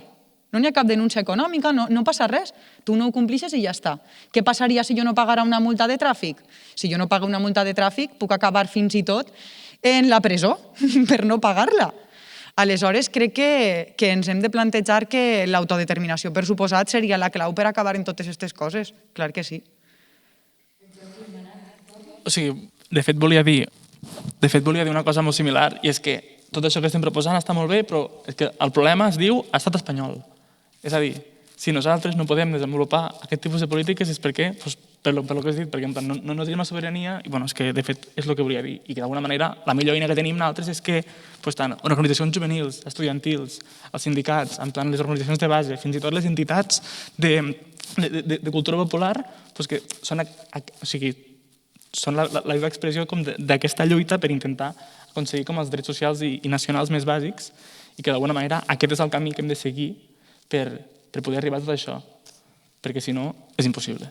No n'hi ha cap denúncia econòmica, no passa res. Tu no ho complixes i ja està. Què passaria si jo no pagara una multa de tràfic? Si jo no pago una multa de tràfic, puc acabar fins i tot en la presó per no pagar-la. Aleshores, crec que ens hem de plantejar que l'autodeterminació, per suposat, seria la clau per acabar en totes aquestes coses. Clar que sí. O sigui, de fet volia dir una cosa molt similar, i és que tot això que estem proposant està molt bé, però és que el problema es diu estat espanyol. És a dir, si nosaltres no podem desenvolupar aquest tipus de polítiques és perquè, per lo que has dit, perquè no tenim la sobirania, i és que de fet és el que volia dir, i que d'alguna manera la millor eina que tenim nosaltres és que tant organitzacions juvenils, estudiantils, els sindicats, les organitzacions de base, fins i tot les entitats de cultura popular, que són la viva expressió d'aquesta lluita per intentar aconseguir els drets socials i nacionals més bàsics, i que d'alguna manera aquest és el camí que hem de seguir per poder arribar a tot això, perquè si no és impossible.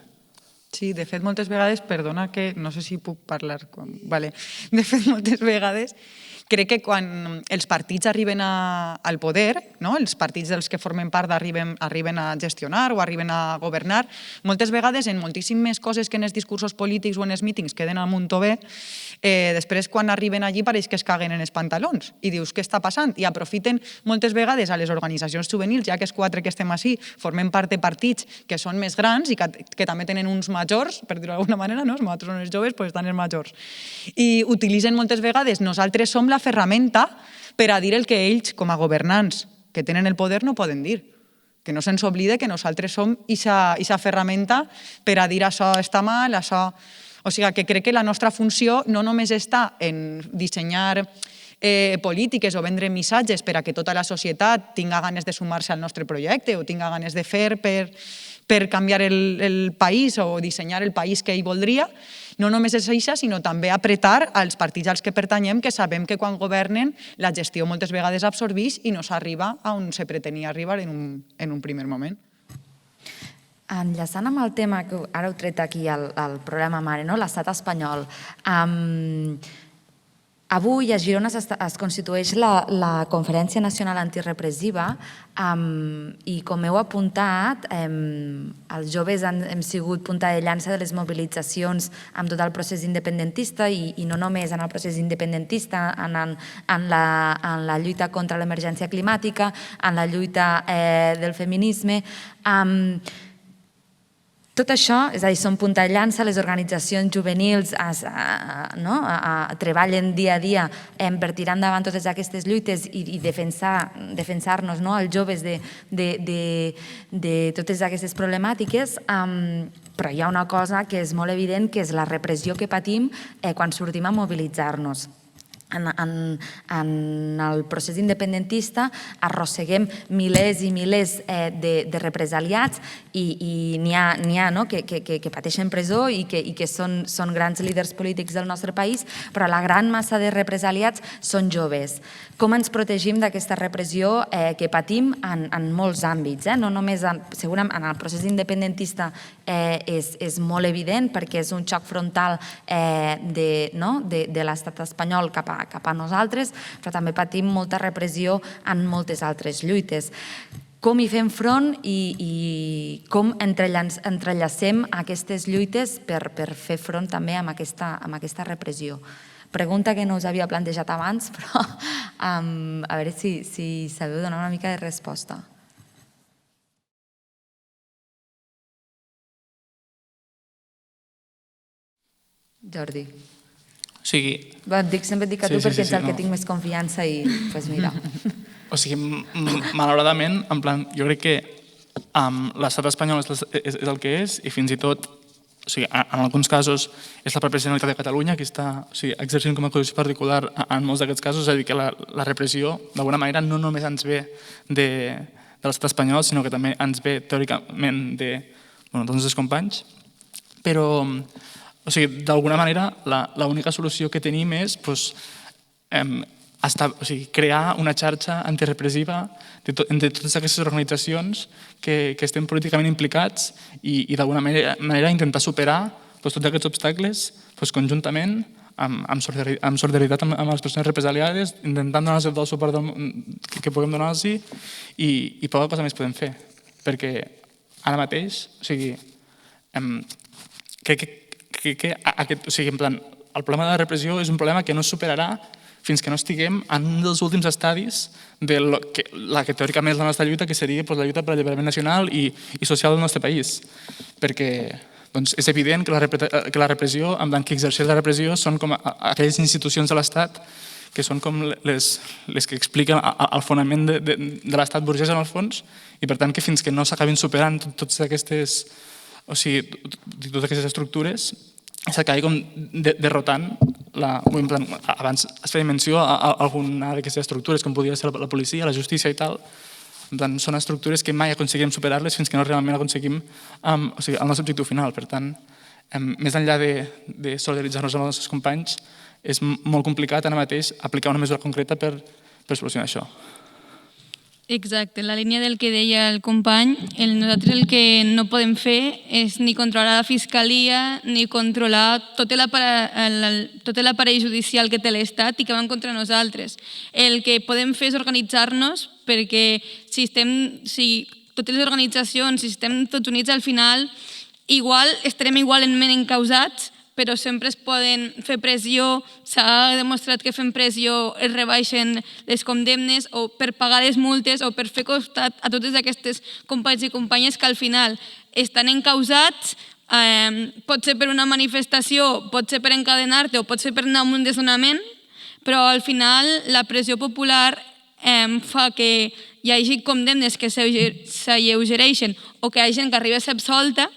Sí, de fet, moltes vegades, perdona que no sé si puc parlar... Vale. De fet, moltes vegades crec que quan els partits arriben al poder, els partits dels que formen part arriben a gestionar o arriben a governar, moltes vegades en moltíssimes coses que en els discursos polítics o en els mítings queden amunt o bé, després quan arriben allí pareix que es caguen en els pantalons i dius què està passant? I aprofiten moltes vegades a les organitzacions juvenils, ja que els 4 que estem així formem part de partits que són més grans i que també tenen uns majors, per dir-ho d'alguna manera, nosaltres som els joves, doncs estan els majors. I utilitzen moltes vegades, nosaltres som la ferramenta per a dir el que ells, com a governants que tenen el poder, no poden dir. Que no se'ns oblide que nosaltres som aquesta ferramenta per a dir això està mal, això... O sigui, que crec que la nostra funció no només està en dissenyar polítiques o vendre missatges per a que tota la societat tinga ganes de sumar-se al nostre projecte o tinga ganes de fer per canviar el país o dissenyar el país que ell voldria. No només és això, sinó també apretar als partits als que pertanyem, que sabem que quan governen la gestió moltes vegades absorbeix i no s'arriba a on se pretenia arribar en un primer moment. Enllaçant amb el tema que ara heu tret aquí al programa Mare, l'estat espanyol, avui a Girona es constitueix la Conferència Nacional Antirepressiva i, com heu apuntat, els joves hem sigut punta de llança de les mobilitzacions amb tot el procés independentista i no només en el procés independentista, en la lluita contra l'emergència climàtica, en la lluita del feminisme. Tot això, és a dir, són punta de llança, les organitzacions juvenils treballen dia a dia per tirar endavant totes aquestes lluites i defensar-nos, els joves, de totes aquestes problemàtiques, però hi ha una cosa que és molt evident, que és la repressió que patim quan sortim a mobilitzar-nos. En el procés independentista arrosseguem milers i milers de represaliats i n'hi ha que pateixen presó i que són grans líders polítics del nostre país, però la gran massa de represaliats són joves. Com ens protegim d'aquesta repressió que patim en molts àmbits? No només, segurament, en el procés independentista és molt evident perquè és un xoc frontal de l'estat espanyol cap a nosaltres, però també patim molta repressió en moltes altres lluites. com hi fem front i com entrellacem aquestes lluites per fer front també amb aquesta repressió. Pregunta que no us havia plantejat abans, però a veure si sabeu donar una mica de resposta. Jordi. O sigui... Sempre et dic a tu perquè ets el que tinc més confiança i, doncs mira. O sigui, malauradament, en plan, jo crec que l'estat espanyol és el que és i fins i tot, o sigui, en alguns casos és la pròpia Generalitat de Catalunya que està exercint com a acusació particular en molts d'aquests casos, és a dir, que la repressió, d'alguna manera, no només ens ve de l'estat espanyol, sinó que també ens ve teòricament dels nostres companys, però, o sigui, d'alguna manera, l'única solució que tenim és crear una xarxa antirepressiva entre totes aquestes organitzacions que estem políticament implicats i d'alguna manera intentar superar tots aquests obstacles conjuntament, amb solidaritat amb les persones represaliades, intentant donar-los tot el suport que puguem donar-los i poca cosa més podem fer. Perquè ara mateix, o sigui, crec que el problema de la repressió és un problema que no es superarà fins que no estiguem en un dels últims estadis de la que teòricament és la nostra lluita, que seria la lluita per l'alliberament nacional i social del nostre país. Perquè és evident que la repressió, amb qui exerceix la repressió, són com aquelles institucions de l'Estat que són com les que expliquen el fonament de l'Estat burgès en el fons, i per tant que fins que no s'acabin superant totes aquestes estructures s'acabi com derrotant abans es feia menció a alguna d'aquestes estructures com podria ser la policia, la justícia i tal. Són estructures que mai aconseguim superar-les fins que no realment aconseguim el nostre objectiu final. Per tant, més enllà de solidaritzar-nos amb els nostres companys, és molt complicat ara mateix aplicar una mesura concreta per solucionar això. Exacte, en la línia del que deia el company, nosaltres el que no podem fer és ni controlar la fiscalia ni controlar tot l'aparell judicial que té l'Estat i que va en contra de nosaltres. El que podem fer és organitzar-nos perquè si totes les organitzacions, si estem tots units al final, estarem igualment encausats, però sempre es poden fer pressió, s'ha demostrat que fent pressió es rebaixen les condemnes o per pagar les multes o per fer costat a totes aquestes companys i companyes que al final estan encausats, pot ser per una manifestació, pot ser per encadenar-te o pot ser per anar a un desnonament, però al final la pressió popular fa que hi hagi condemnes que s'alleugereixen o que hi hagi gent que arriba a ser absolta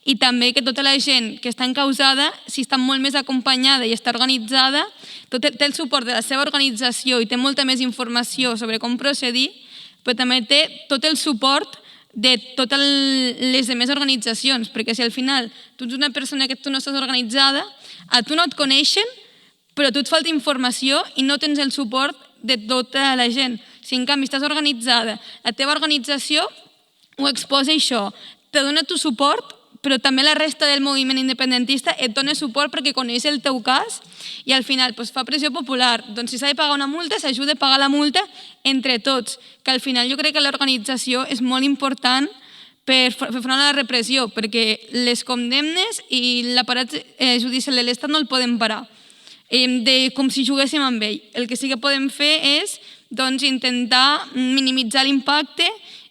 i també que tota la gent que està encausada, si està molt més acompanyada i està organitzada, té el suport de la seva organització i té molta més informació sobre com procedir, però també té tot el suport de totes les altres organitzacions, perquè si al final tu ets una persona que tu no estàs organitzada, a tu no et coneixen, però a tu et falta informació i no tens el suport de tota la gent. Si en canvi estàs organitzada, la teva organització ho exposa això, te dona tu suport, però també la resta del moviment independentista et dona suport perquè coneix el teu cas i al final fa pressió popular. Doncs si s'ha de pagar una multa, s'ajuda a pagar la multa entre tots, que al final jo crec que l'organització és molt important per fer front a la repressió, perquè les condemnes i l'aparat judicial de l'Estat no el podem parar. Com si juguéssim amb ell. El que sí que podem fer és intentar minimitzar l'impacte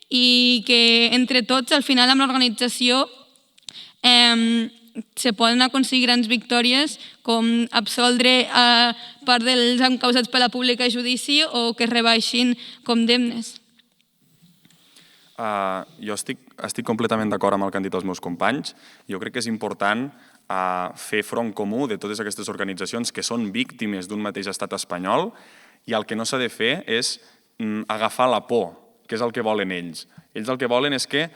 i que entre tots, al final, amb l'organització se poden aconseguir grans victòries com absoldre a part dels encausats per la pública a judici o que es rebaixin condemnes. Jo estic completament d'acord amb el que han dit els meus companys. Jo crec que és important fer front comú de totes aquestes organitzacions que són víctimes d'un mateix estat espanyol i el que no s'ha de fer és agafar la por, que és el que volen ells. Ells el que volen és que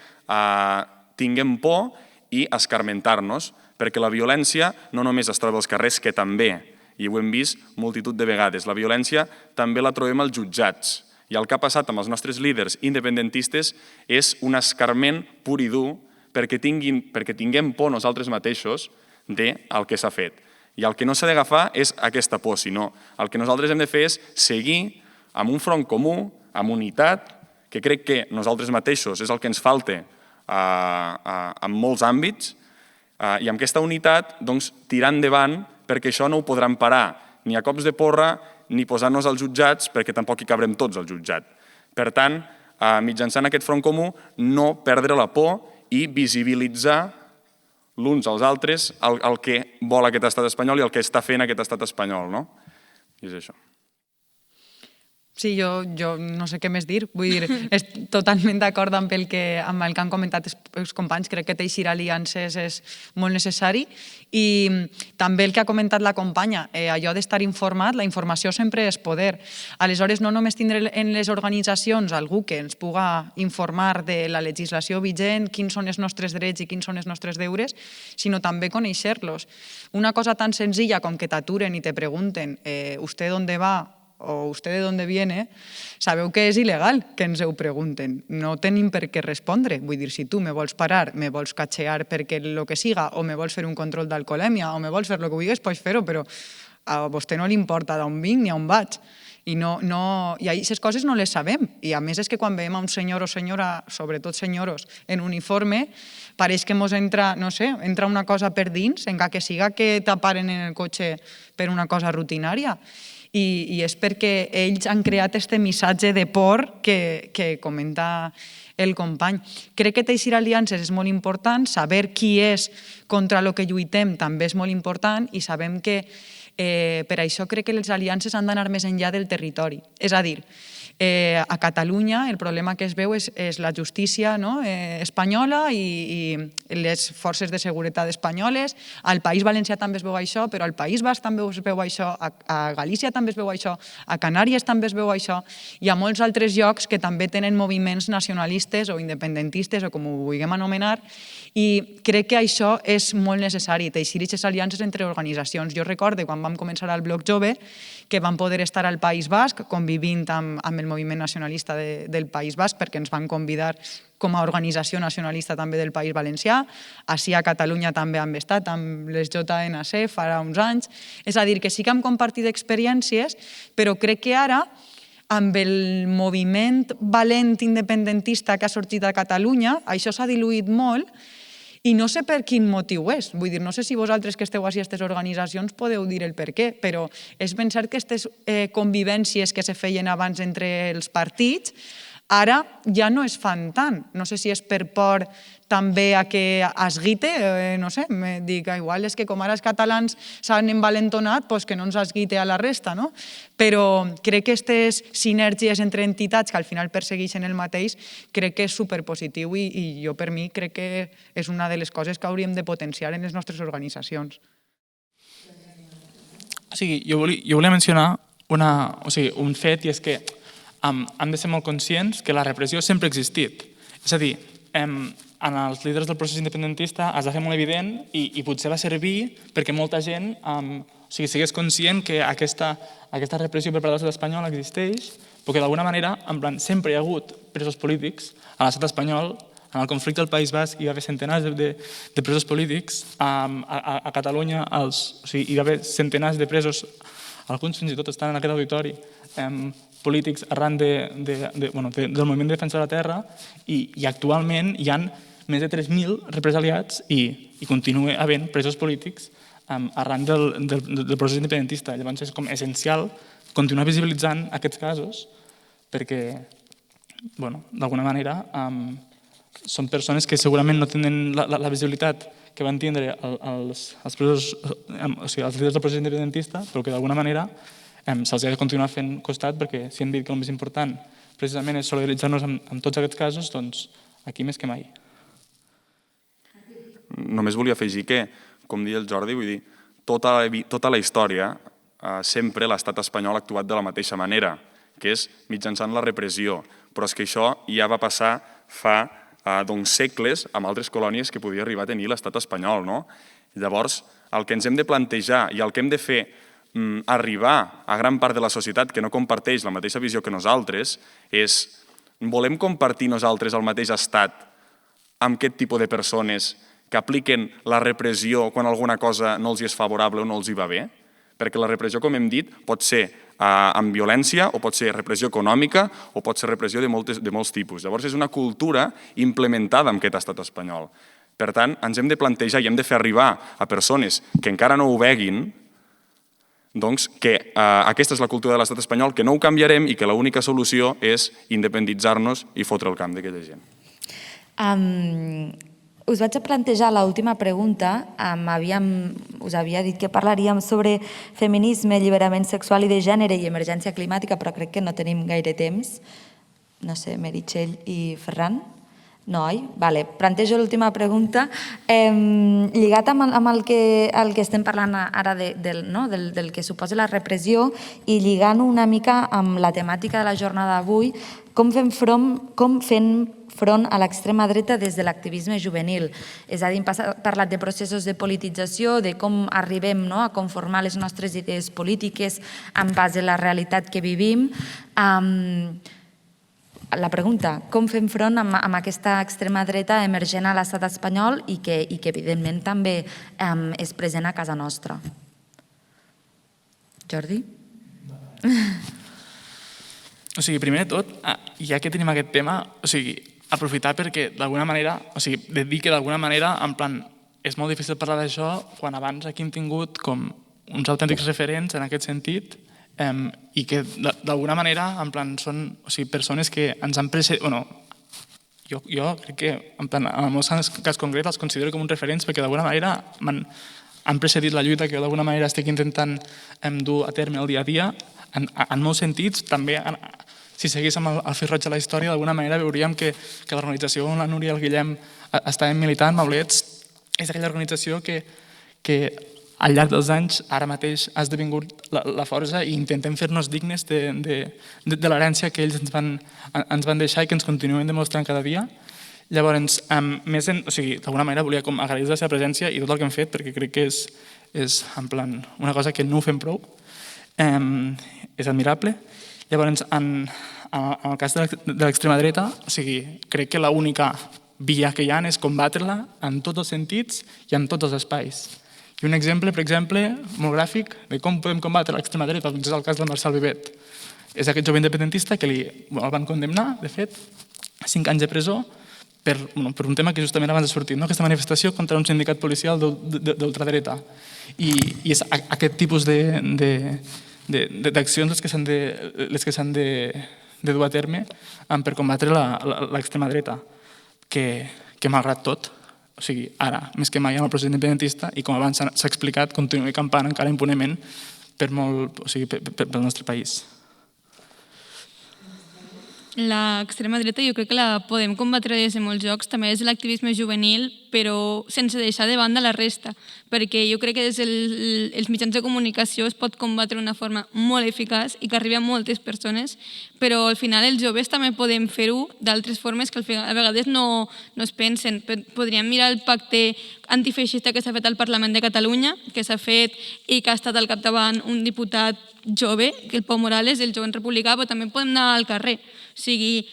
tinguem por i escarmentar-nos, perquè la violència no només es troba als carrers, que també, i ho hem vist multitud de vegades, la violència també la trobem als jutjats. I el que ha passat amb els nostres líders independentistes és un escarment pur i dur perquè tinguem por nosaltres mateixos del que s'ha fet. I el que no s'ha d'agafar és aquesta por, sinó el que nosaltres hem de fer és seguir amb un front comú, amb unitat, que crec que nosaltres mateixos és el que ens falta en molts àmbits, i amb aquesta unitat tirar endavant, perquè això no ho podran parar ni a cops de porra ni posant-nos als jutjats, perquè tampoc hi cabrem tots al jutjat. Per tant, mitjançant aquest front comú, no perdre la por i visibilitzar l'uns als altres el que vol aquest estat espanyol i el que està fent aquest estat espanyol. I és això. Sí, jo no sé què més dir. Vull dir, estic totalment d'acord amb el que han comentat els companys. Crec que teixir aliances és molt necessari. I també el que ha comentat la companya, allò d'estar informat, la informació sempre és poder. Aleshores, no només tindre en les organitzacions algú que ens puga informar de la legislació vigent, quins són els nostres drets i quins són els nostres deures, sinó també conèixer-los. Una cosa tan senzilla com que t'aturen i te pregunten «¿Usted dónde va?» o «¿Usted de dónde viene?», sabeu que és il·legal que ens ho pregunten. No tenim per què respondre. Vull dir, si tu me vols parar, me vols catxear perquè el que siga, o me vols fer un control d'alcoholèmia, o me vols fer el que vulguis, pots fer-ho, però a vostè no li importa d'on vinc ni on vaig. I aquestes coses no les sabem. I a més és que quan veiem a un senyor o senyora, sobretot senyoros, en uniforme, pareix que ens entra, no sé, entra una cosa per dins, encara que siga que t'aparen en el cotxe per una cosa rutinària. I és perquè ells han creat aquest missatge de por que comenta el company. Crec que teixir aliances és molt important, saber qui és contra el que lluitem també és molt important i sabem que per això crec que les aliances han d'anar més enllà del territori. És a dir, a Catalunya el problema que es veu és la justícia espanyola i les forces de seguretat espanyoles. Al País Valencià també es veu això, però al País Basc també es veu això, a Galícia també es veu això, a Canàries també es veu això, i a molts altres llocs que també tenen moviments nacionalistes o independentistes o com ho vulguem anomenar, i crec que això és molt necessari, teixir aquestes aliances entre organitzacions. Jo recordo quan vam començar al Bloc Jove que vam poder estar al País Basc convivint amb el moviment nacionalista del País Basc perquè ens van convidar com a organització nacionalista també del País Valencià. Així a Catalunya també hem estat amb les JNC farà uns anys. És a dir, que sí que hem compartit experiències, però crec que ara amb el moviment valent independentista que ha sorgit a Catalunya, això s'ha diluït molt i no sé per quin motiu és. Vull dir, no sé si vosaltres que esteu a aquestes organitzacions podeu dir el per què, però és ben cert que aquestes convivències que se feien abans entre els partits ara ja no es fan tant. No sé si és per por també a que es guite, no sé, me dic, igual és que com ara els catalans s'han envalentonat, doncs que no ens es guite a la resta, no? Però crec que aquestes sinergies entre entitats que al final persegueixen el mateix, crec que és superpositiu i jo per mi crec que és una de les coses que hauríem de potenciar en les nostres organitzacions. O sigui, jo volia mencionar un fet, i és que hem de ser molt conscients que la repressió sempre ha existit. És a dir, en els líders del procés independentista es va fer molt evident i potser va servir perquè molta gent sigués conscient que aquesta repressió per part de l'estat espanyol existeix, perquè d'alguna manera sempre hi ha hagut presos polítics a l'estat espanyol. En el conflicte del País Basc hi va haver centenars de presos polítics, a Catalunya hi va haver centenars de presos, alguns fins i tot estan en aquest auditori, polítics arran del moviment de defensa de la terra, i actualment hi ha més de 3.000 represaliats i continua havent presos polítics arran del procés independentista. Llavors és com essencial continuar visibilitzant aquests casos perquè, d'alguna manera, són persones que segurament no tenen la visibilitat que van tindre els presos, els líders del procés independentista, però que d'alguna manera se'ls ha de continuar fent costat perquè si hem dit que el més important precisament és solidaritzar-nos amb tots aquests casos, doncs aquí més que mai. Només volia afegir que, com deia el Jordi, vull dir, tota la història sempre l'estat espanyol ha actuat de la mateixa manera, que és mitjançant la repressió, però és que això ja va passar fa segles amb altres colònies que podia arribar a tenir l'estat espanyol. Llavors, el que ens hem de plantejar i el que hem de fer arribar a gran part de la societat que no comparteix la mateixa visió que nosaltres és, volem compartir nosaltres el mateix estat amb aquest tipus de persones que apliquen la repressió quan alguna cosa no els és favorable o no els hi va bé? Perquè la repressió, com hem dit, pot ser amb violència, o pot ser repressió econòmica, o pot ser repressió de molts tipus. Llavors, és una cultura implementada en aquest estat espanyol. Per tant, ens hem de plantejar i hem de fer arribar a persones que encara no ho veguin doncs que aquesta és la cultura de l'estat espanyol, que no ho canviarem i que l'única solució és independitzar-nos i fotre el camp d'aquella gent. Us vaig a plantejar l'última pregunta. Us havia dit que parlaríem sobre feminisme, alliberament sexual i de gènere i emergència climàtica, però crec que no tenim gaire temps. No sé, Meritxell i Ferran? No, oi? Vale. Plantejo l'última pregunta. Lligat amb el que estem parlant ara del que suposa la repressió i lligant una mica amb la temàtica de la jornada d'avui, com fem front a l'extrema dreta des de l'activisme juvenil? És a dir, hem parlat de processos de politització, de com arribem a conformar les nostres idees polítiques en base a la realitat que vivim. La pregunta, com fem front amb aquesta extrema dreta emergent a l'estat espanyol i que evidentment també és present a casa nostra? Jordi? O sigui, primer de tot, ja que tenim aquest tema, aprofitar perquè d'alguna manera, de dir que d'alguna manera, en plan, és molt difícil parlar d'això quan abans aquí hem tingut com uns autèntics referents en aquest sentit, i que d'alguna manera en plan són persones que ens han precedit, jo crec que en el meu cas concret els considero com uns referents perquè d'alguna manera han precedit la lluita que d'alguna manera estic intentant dur a terme el dia a dia en molts sentits. També si seguís amb el fil roig de la història d'alguna manera veuríem que l'organització on la Núria i el Guillem estaven militant, Maulets, és aquella organització que al llarg dels anys, ara mateix, ha esdevingut la força i intentem fer-nos dignes de l'herència que ells ens van deixar i que ens continuen demostrant cada dia. Llavors, d'alguna manera volia agrair la seva presència i tot el que hem fet, perquè crec que és en plan una cosa que no ho fem prou. És admirable. Llavors, en el cas de l'extrema dreta, crec que l'única via que hi ha és combatre-la en tots els sentits i en tots els espais. I un exemple, per exemple, molt gràfic de com podem combatre l'extrema dreta, és el cas del Marcel Vivet. És aquest jove independentista que el van condemnar, de fet, a 5 anys de presó per un tema que justament abans ha sortit, aquesta manifestació contra un sindicat policial d'ultradreta. I és aquest tipus d'accions les que s'han de dur a terme per combatre l'extrema dreta, que malgrat tot, ara, més que mai amb el procés independentista i com abans s'ha explicat, continua campant encara impunement pel nostre país. L'extrema dreta jo crec que la podem combatre des de molts llocs, també des de l'activisme juvenil, però sense deixar de banda la resta, perquè jo crec que des dels mitjans de comunicació es pot combatre d'una forma molt eficaç i que arribi a moltes persones, però al final els joves també podem fer-ho d'altres formes que a vegades no es pensen. Podríem mirar el pacte antifeixista que s'ha fet al Parlament de Catalunya, que s'ha fet i que ha estat al capdavant un diputat jove, que el Pau Morales, el jovent republicà, però també podem anar al carrer. O sigui,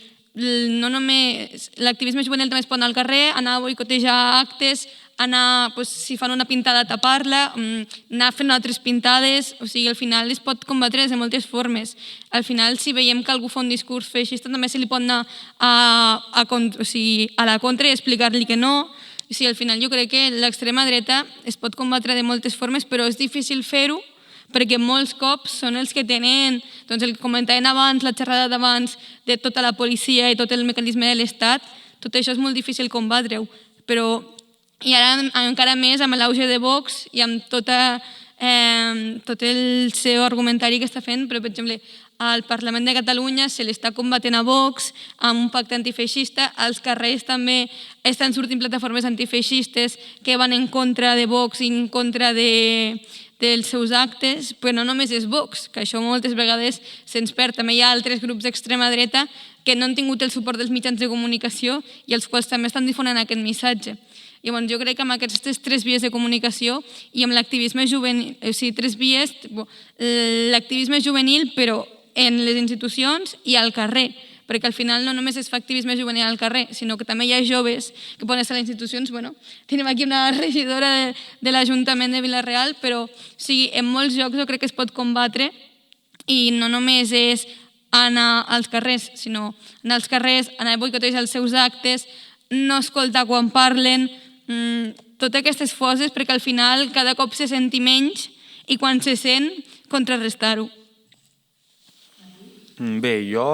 no només l'activisme juvenil també es pot anar al carrer, anar a boicotejar actes, anar, si fan una pintada, a tapar-la, anar fent altres pintades, o sigui, al final es pot combatre de moltes formes. Al final, si veiem que algú fa un discurs feixista, també se li pot anar a la contra i explicar-li que no. O sigui, al final jo crec que l'extrema dreta es pot combatre de moltes formes, però és difícil fer-ho perquè molts cops són els que tenen, doncs el que comentaven abans, la xerrada d'abans de tota la policia i tot el mecanisme de l'Estat, tot això és molt difícil combatre-ho. I ara encara més amb l'auge de Vox i amb tot el seu argumentari que està fent, però per exemple al Parlament de Catalunya se l'està combatent a Vox amb un pacte antifeixista, als carrers també estan sortint plataformes antifeixistes que van en contra de Vox i en contra dels seus actes, però no només és Vox, que això moltes vegades se'ns perd. També hi ha altres grups d'extrema dreta que no han tingut el suport dels mitjans de comunicació i els quals també estan difonent aquest missatge. Llavors, jo crec que amb aquestes 3 vies de comunicació i amb l'activisme juvenil, o sigui, 3 vies, l'activisme juvenil, però en les institucions i al carrer, perquè al final no només es fa activisme juvenil al carrer, sinó que també hi ha joves que poden estar a les institucions. Tenim aquí una regidora de l'Ajuntament de Vila-real, però en molts llocs jo crec que es pot combatre i no només és anar als carrers, sinó anar als carrers, anar a boicotejar els seus actes, no escoltar quan parlen, totes aquestes coses, perquè al final cada cop se senti menys i quan se sent, contrarrestar-ho. Bé, jo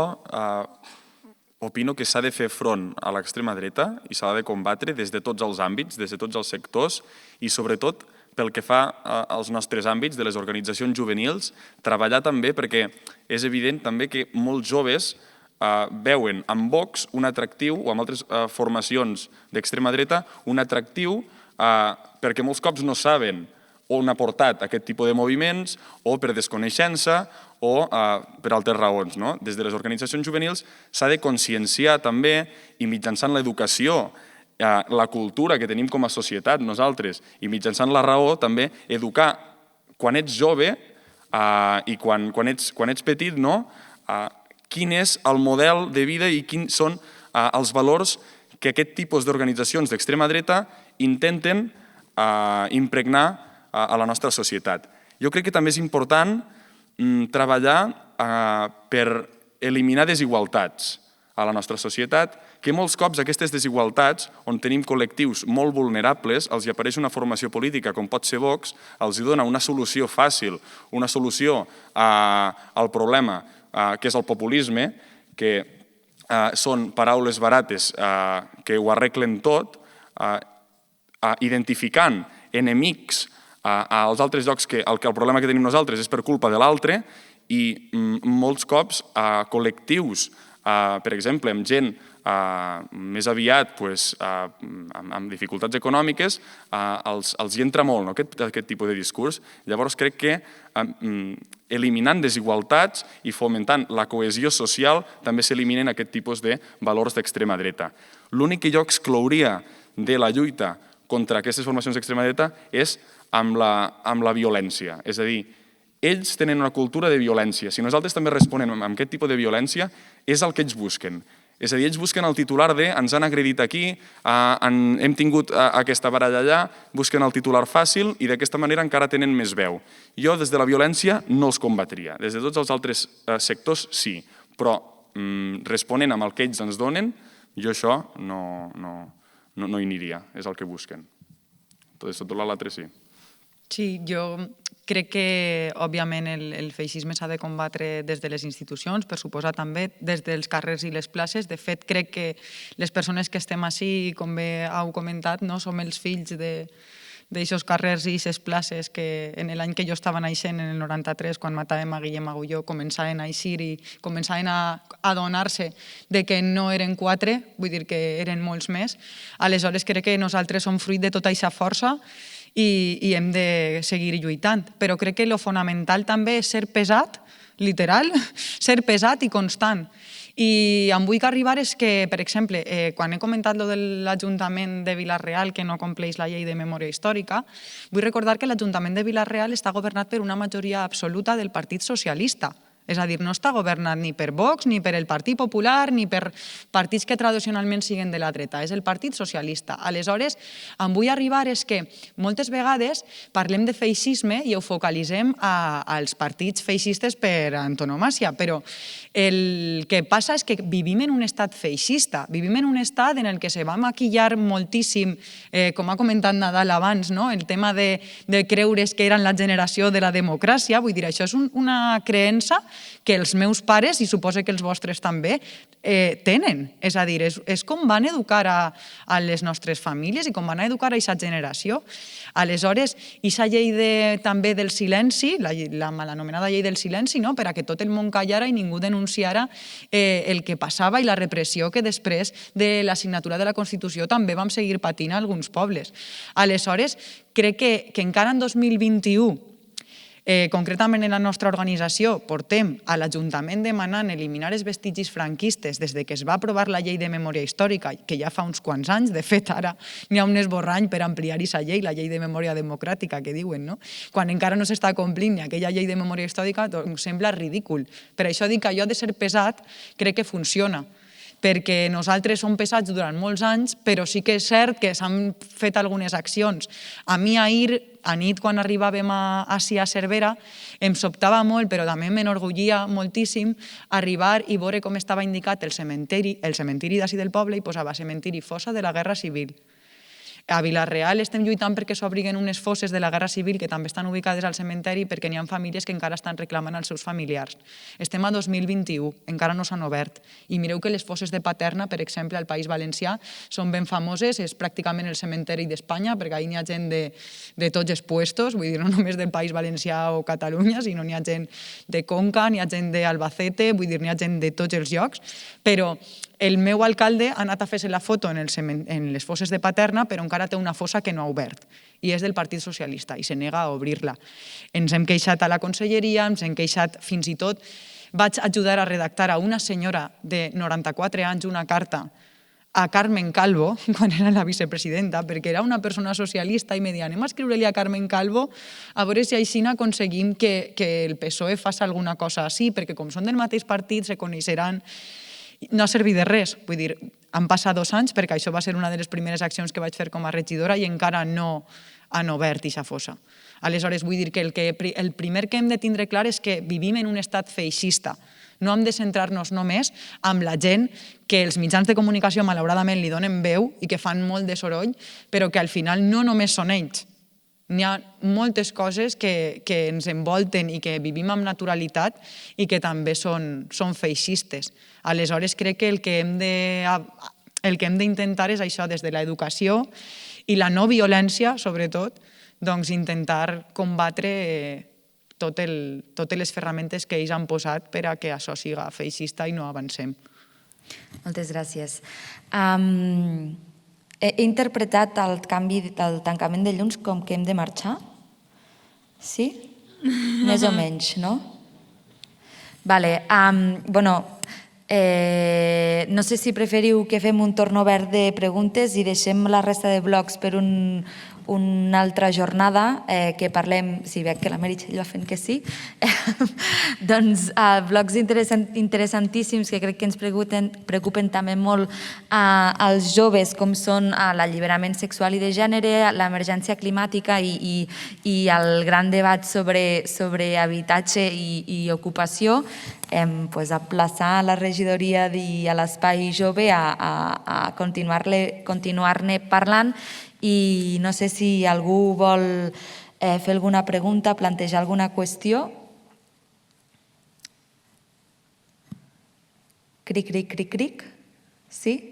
opino que s'ha de fer front a l'extrema dreta i s'ha de combatre des de tots els àmbits, des de tots els sectors i sobretot pel que fa als nostres àmbits de les organitzacions juvenils, treballar també perquè és evident també que molts joves veuen en Vox un atractiu, o en altres formacions d'extrema dreta, un atractiu perquè molts cops no saben on ha portat aquest tipus de moviments, o per desconeixença, o per altres raons. Des de les organitzacions juvenils s'ha de conscienciar també, i mitjançant l'educació, la cultura que tenim com a societat nosaltres, i mitjançant la raó també educar quan ets jove i quan ets petit, quin és el model de vida i quins són els valors que aquest tipus d'organitzacions d'extrema dreta intenten impregnar a la nostra societat. Jo crec que també és important treballar per eliminar desigualtats a la nostra societat, que molts cops aquestes desigualtats, on tenim col·lectius molt vulnerables, els hi apareix una formació política com pot ser Vox, els hi dona una solució fàcil, una solució al problema, que és el populisme, que són paraules barates que ho arreglen tot, identificant enemics als altres llocs que el problema que tenim nosaltres és per culpa de l'altre i molts cops col·lectius, per exemple, amb gent més aviat amb dificultats econòmiques, els hi entra molt aquest tipus de discurs. Llavors crec que eliminant desigualtats i fomentant la cohesió social també s'eliminen aquest tipus de valors d'extrema dreta. L'únic que jo exclouria de la lluita contra aquestes formacions d'extrema dreta és amb la violència. És a dir, ells tenen una cultura de violència. Si nosaltres també responem amb aquest tipus de violència, és el que ells busquen. És a dir, ells busquen el titular de ens han agredit aquí, hem tingut aquesta baralla allà, busquen el titular fàcil i d'aquesta manera encara tenen més veu. Jo des de la violència no els combatria. Des de tots els altres sectors sí, però responent amb el que ells ens donen, jo això no hi aniria, és el que busquen. Tot l'altre sí. Sí, jo crec que, òbviament, el feixisme s'ha de combatre des de les institucions, per suposar també des dels carrers i les places. De fet, crec que les persones que estem ací, com bé heu comentat, som els fills d'aixòs carrers i aquestes places que en l'any que jo estava naixent, en el 93, quan matàvem a Guillem Agulló, començaven a eixir i començaven a adonar-se que no eren 4, vull dir que eren molts més. Aleshores, crec que nosaltres som fruit de tota aquesta força i hem de seguir lluitant. Però crec que el fonamental també és ser pesat, literal, ser pesat i constant. I on vull arribar és que, per exemple, quan he comentat de l'Ajuntament de Vila-real que no compleix la llei de memòria històrica, vull recordar que l'Ajuntament de Vila-real està governat per una majoria absoluta del Partit Socialista. És a dir, no està governat ni per Vox, ni per el Partit Popular, ni per partits que tradicionalment siguen de la dreta. És el Partit Socialista. Aleshores, on vull arribar és que moltes vegades parlem de feixisme i ho focalitzem als partits feixistes per antonomàsia, però el que passa és que vivim en un estat feixista, vivim en un estat en el que se va maquillar moltíssim, com ha comentat Nadal abans, el tema de creure's que eren la generació de la democràcia. Vull dir, això és una creença que els meus pares, i suposo que els vostres també, tenen. És a dir, és com van educar a les nostres famílies i com van educar a aquesta generació. Aleshores, aquesta llei també del silenci, la mal anomenada llei del silenci, per a que tot el món callara i ningú denunciara el que passava i la repressió que després de la signatura de la Constitució també vam seguir patint a alguns pobles. Aleshores, crec que encara en 2021, concretament en la nostra organització, portem a l'Ajuntament demanant eliminar els vestigis franquistes des que es va aprovar la llei de memòria històrica, que ja fa uns quants anys. De fet, ara n'hi ha un esborrany per ampliar aquesta llei, la llei de memòria democràtica, que diuen, no? Quan encara no s'està complint ni aquella llei de memòria històrica, em sembla ridícul. Per això dic que allò de ser pesat crec que funciona. perquè nosaltres som pesats durant molts anys, però sí que és cert que s'han fet algunes accions. A mi ahir, a nit, quan arribàvem a Cervera, em sobtava molt, però també m'enorgullia moltíssim arribar i veure com estava indicat el cementiri d'ací del poble i posava cementiri fossa de la Guerra Civil. A Vila-real estem lluitant perquè s'obriguen unes fosses de la Guerra Civil que també estan ubicades al cementeri perquè n'hi ha famílies que encara estan reclamant als seus familiars. Estem a 2021, encara no s'han obert. I mireu que les fosses de Paterna, per exemple, al País Valencià, són ben famoses, és pràcticament el cementeri d'Espanya, perquè ahir n'hi ha gent de tots els puestos, vull dir, no només del País Valencià o Catalunya, sinó n'hi ha gent de Conca, n'hi ha gent d'Albacete, vull dir, n'hi ha gent de tots els llocs, però el meu alcalde ha anat a fer-se la foto en les fosses de Paterna, però encara té una fossa que no ha obert, i és del Partit Socialista, i se nega a obrir-la. Ens hem queixat a la conselleria, ens hem queixat fins i tot... Vaig ajudar a redactar a una senyora de 94 anys una carta a Carmen Calvo, quan era la vicepresidenta, perquè era una persona socialista, i me deia, anem a escriure-li a Carmen Calvo a veure si així aconseguim que el PSOE faci alguna cosa així, perquè com són del mateix partit, se coneixeran. No ha servit de res, vull dir, han passat 2 anys perquè això va ser una de les primeres accions que vaig fer com a regidora i encara no han obert aquesta fossa. Aleshores, vull dir que el primer que hem de tindre clar és que vivim en un estat feixista. No hem de centrar-nos només amb la gent que els mitjans de comunicació malauradament li donen veu i que fan molt de soroll, però que al final no només són ells. N'hi ha moltes coses que ens envolten i que vivim amb naturalitat i que també són feixistes. Aleshores, crec que el que hem d'intentar és això, des de l'educació i la no violència, sobretot, doncs intentar combatre totes les ferramentes que ells han posat per a que això siga feixista i no avancem. Moltes gràcies. He interpretat el canvi del tancament de llums com que hem de marxar? Sí? Més o menys, no? Vale. Bueno, no sé si preferiu que fem un torn obert de preguntes i deixem la resta de blocs per una altra jornada que parlem, si veig que la Meritxell va fent que sí, doncs blocs interessantíssims que crec que ens preocupen també molt als joves, com són l'alliberament sexual i de gènere, l'emergència climàtica i el gran debat sobre habitatge i ocupació. Aplaçar la regidoria i a l'espai jove a continuar-ne parlant. I no sé si algú vol fer alguna pregunta, plantejar alguna qüestió. Cric, cric, cric, cric. Sí?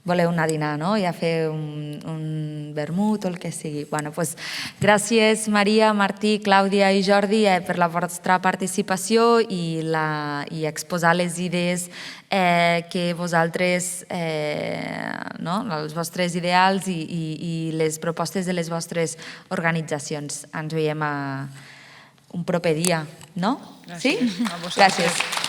Voleu anar a dinar, no? I a fer un vermut o el que sigui. Doncs gràcies, Maria, Martí, Clàudia i Jordi, per la vostra participació i exposar les idees que vosaltres, els vostres ideals i les propostes de les vostres organitzacions. Ens veiem un proper dia, no? Sí? Gràcies.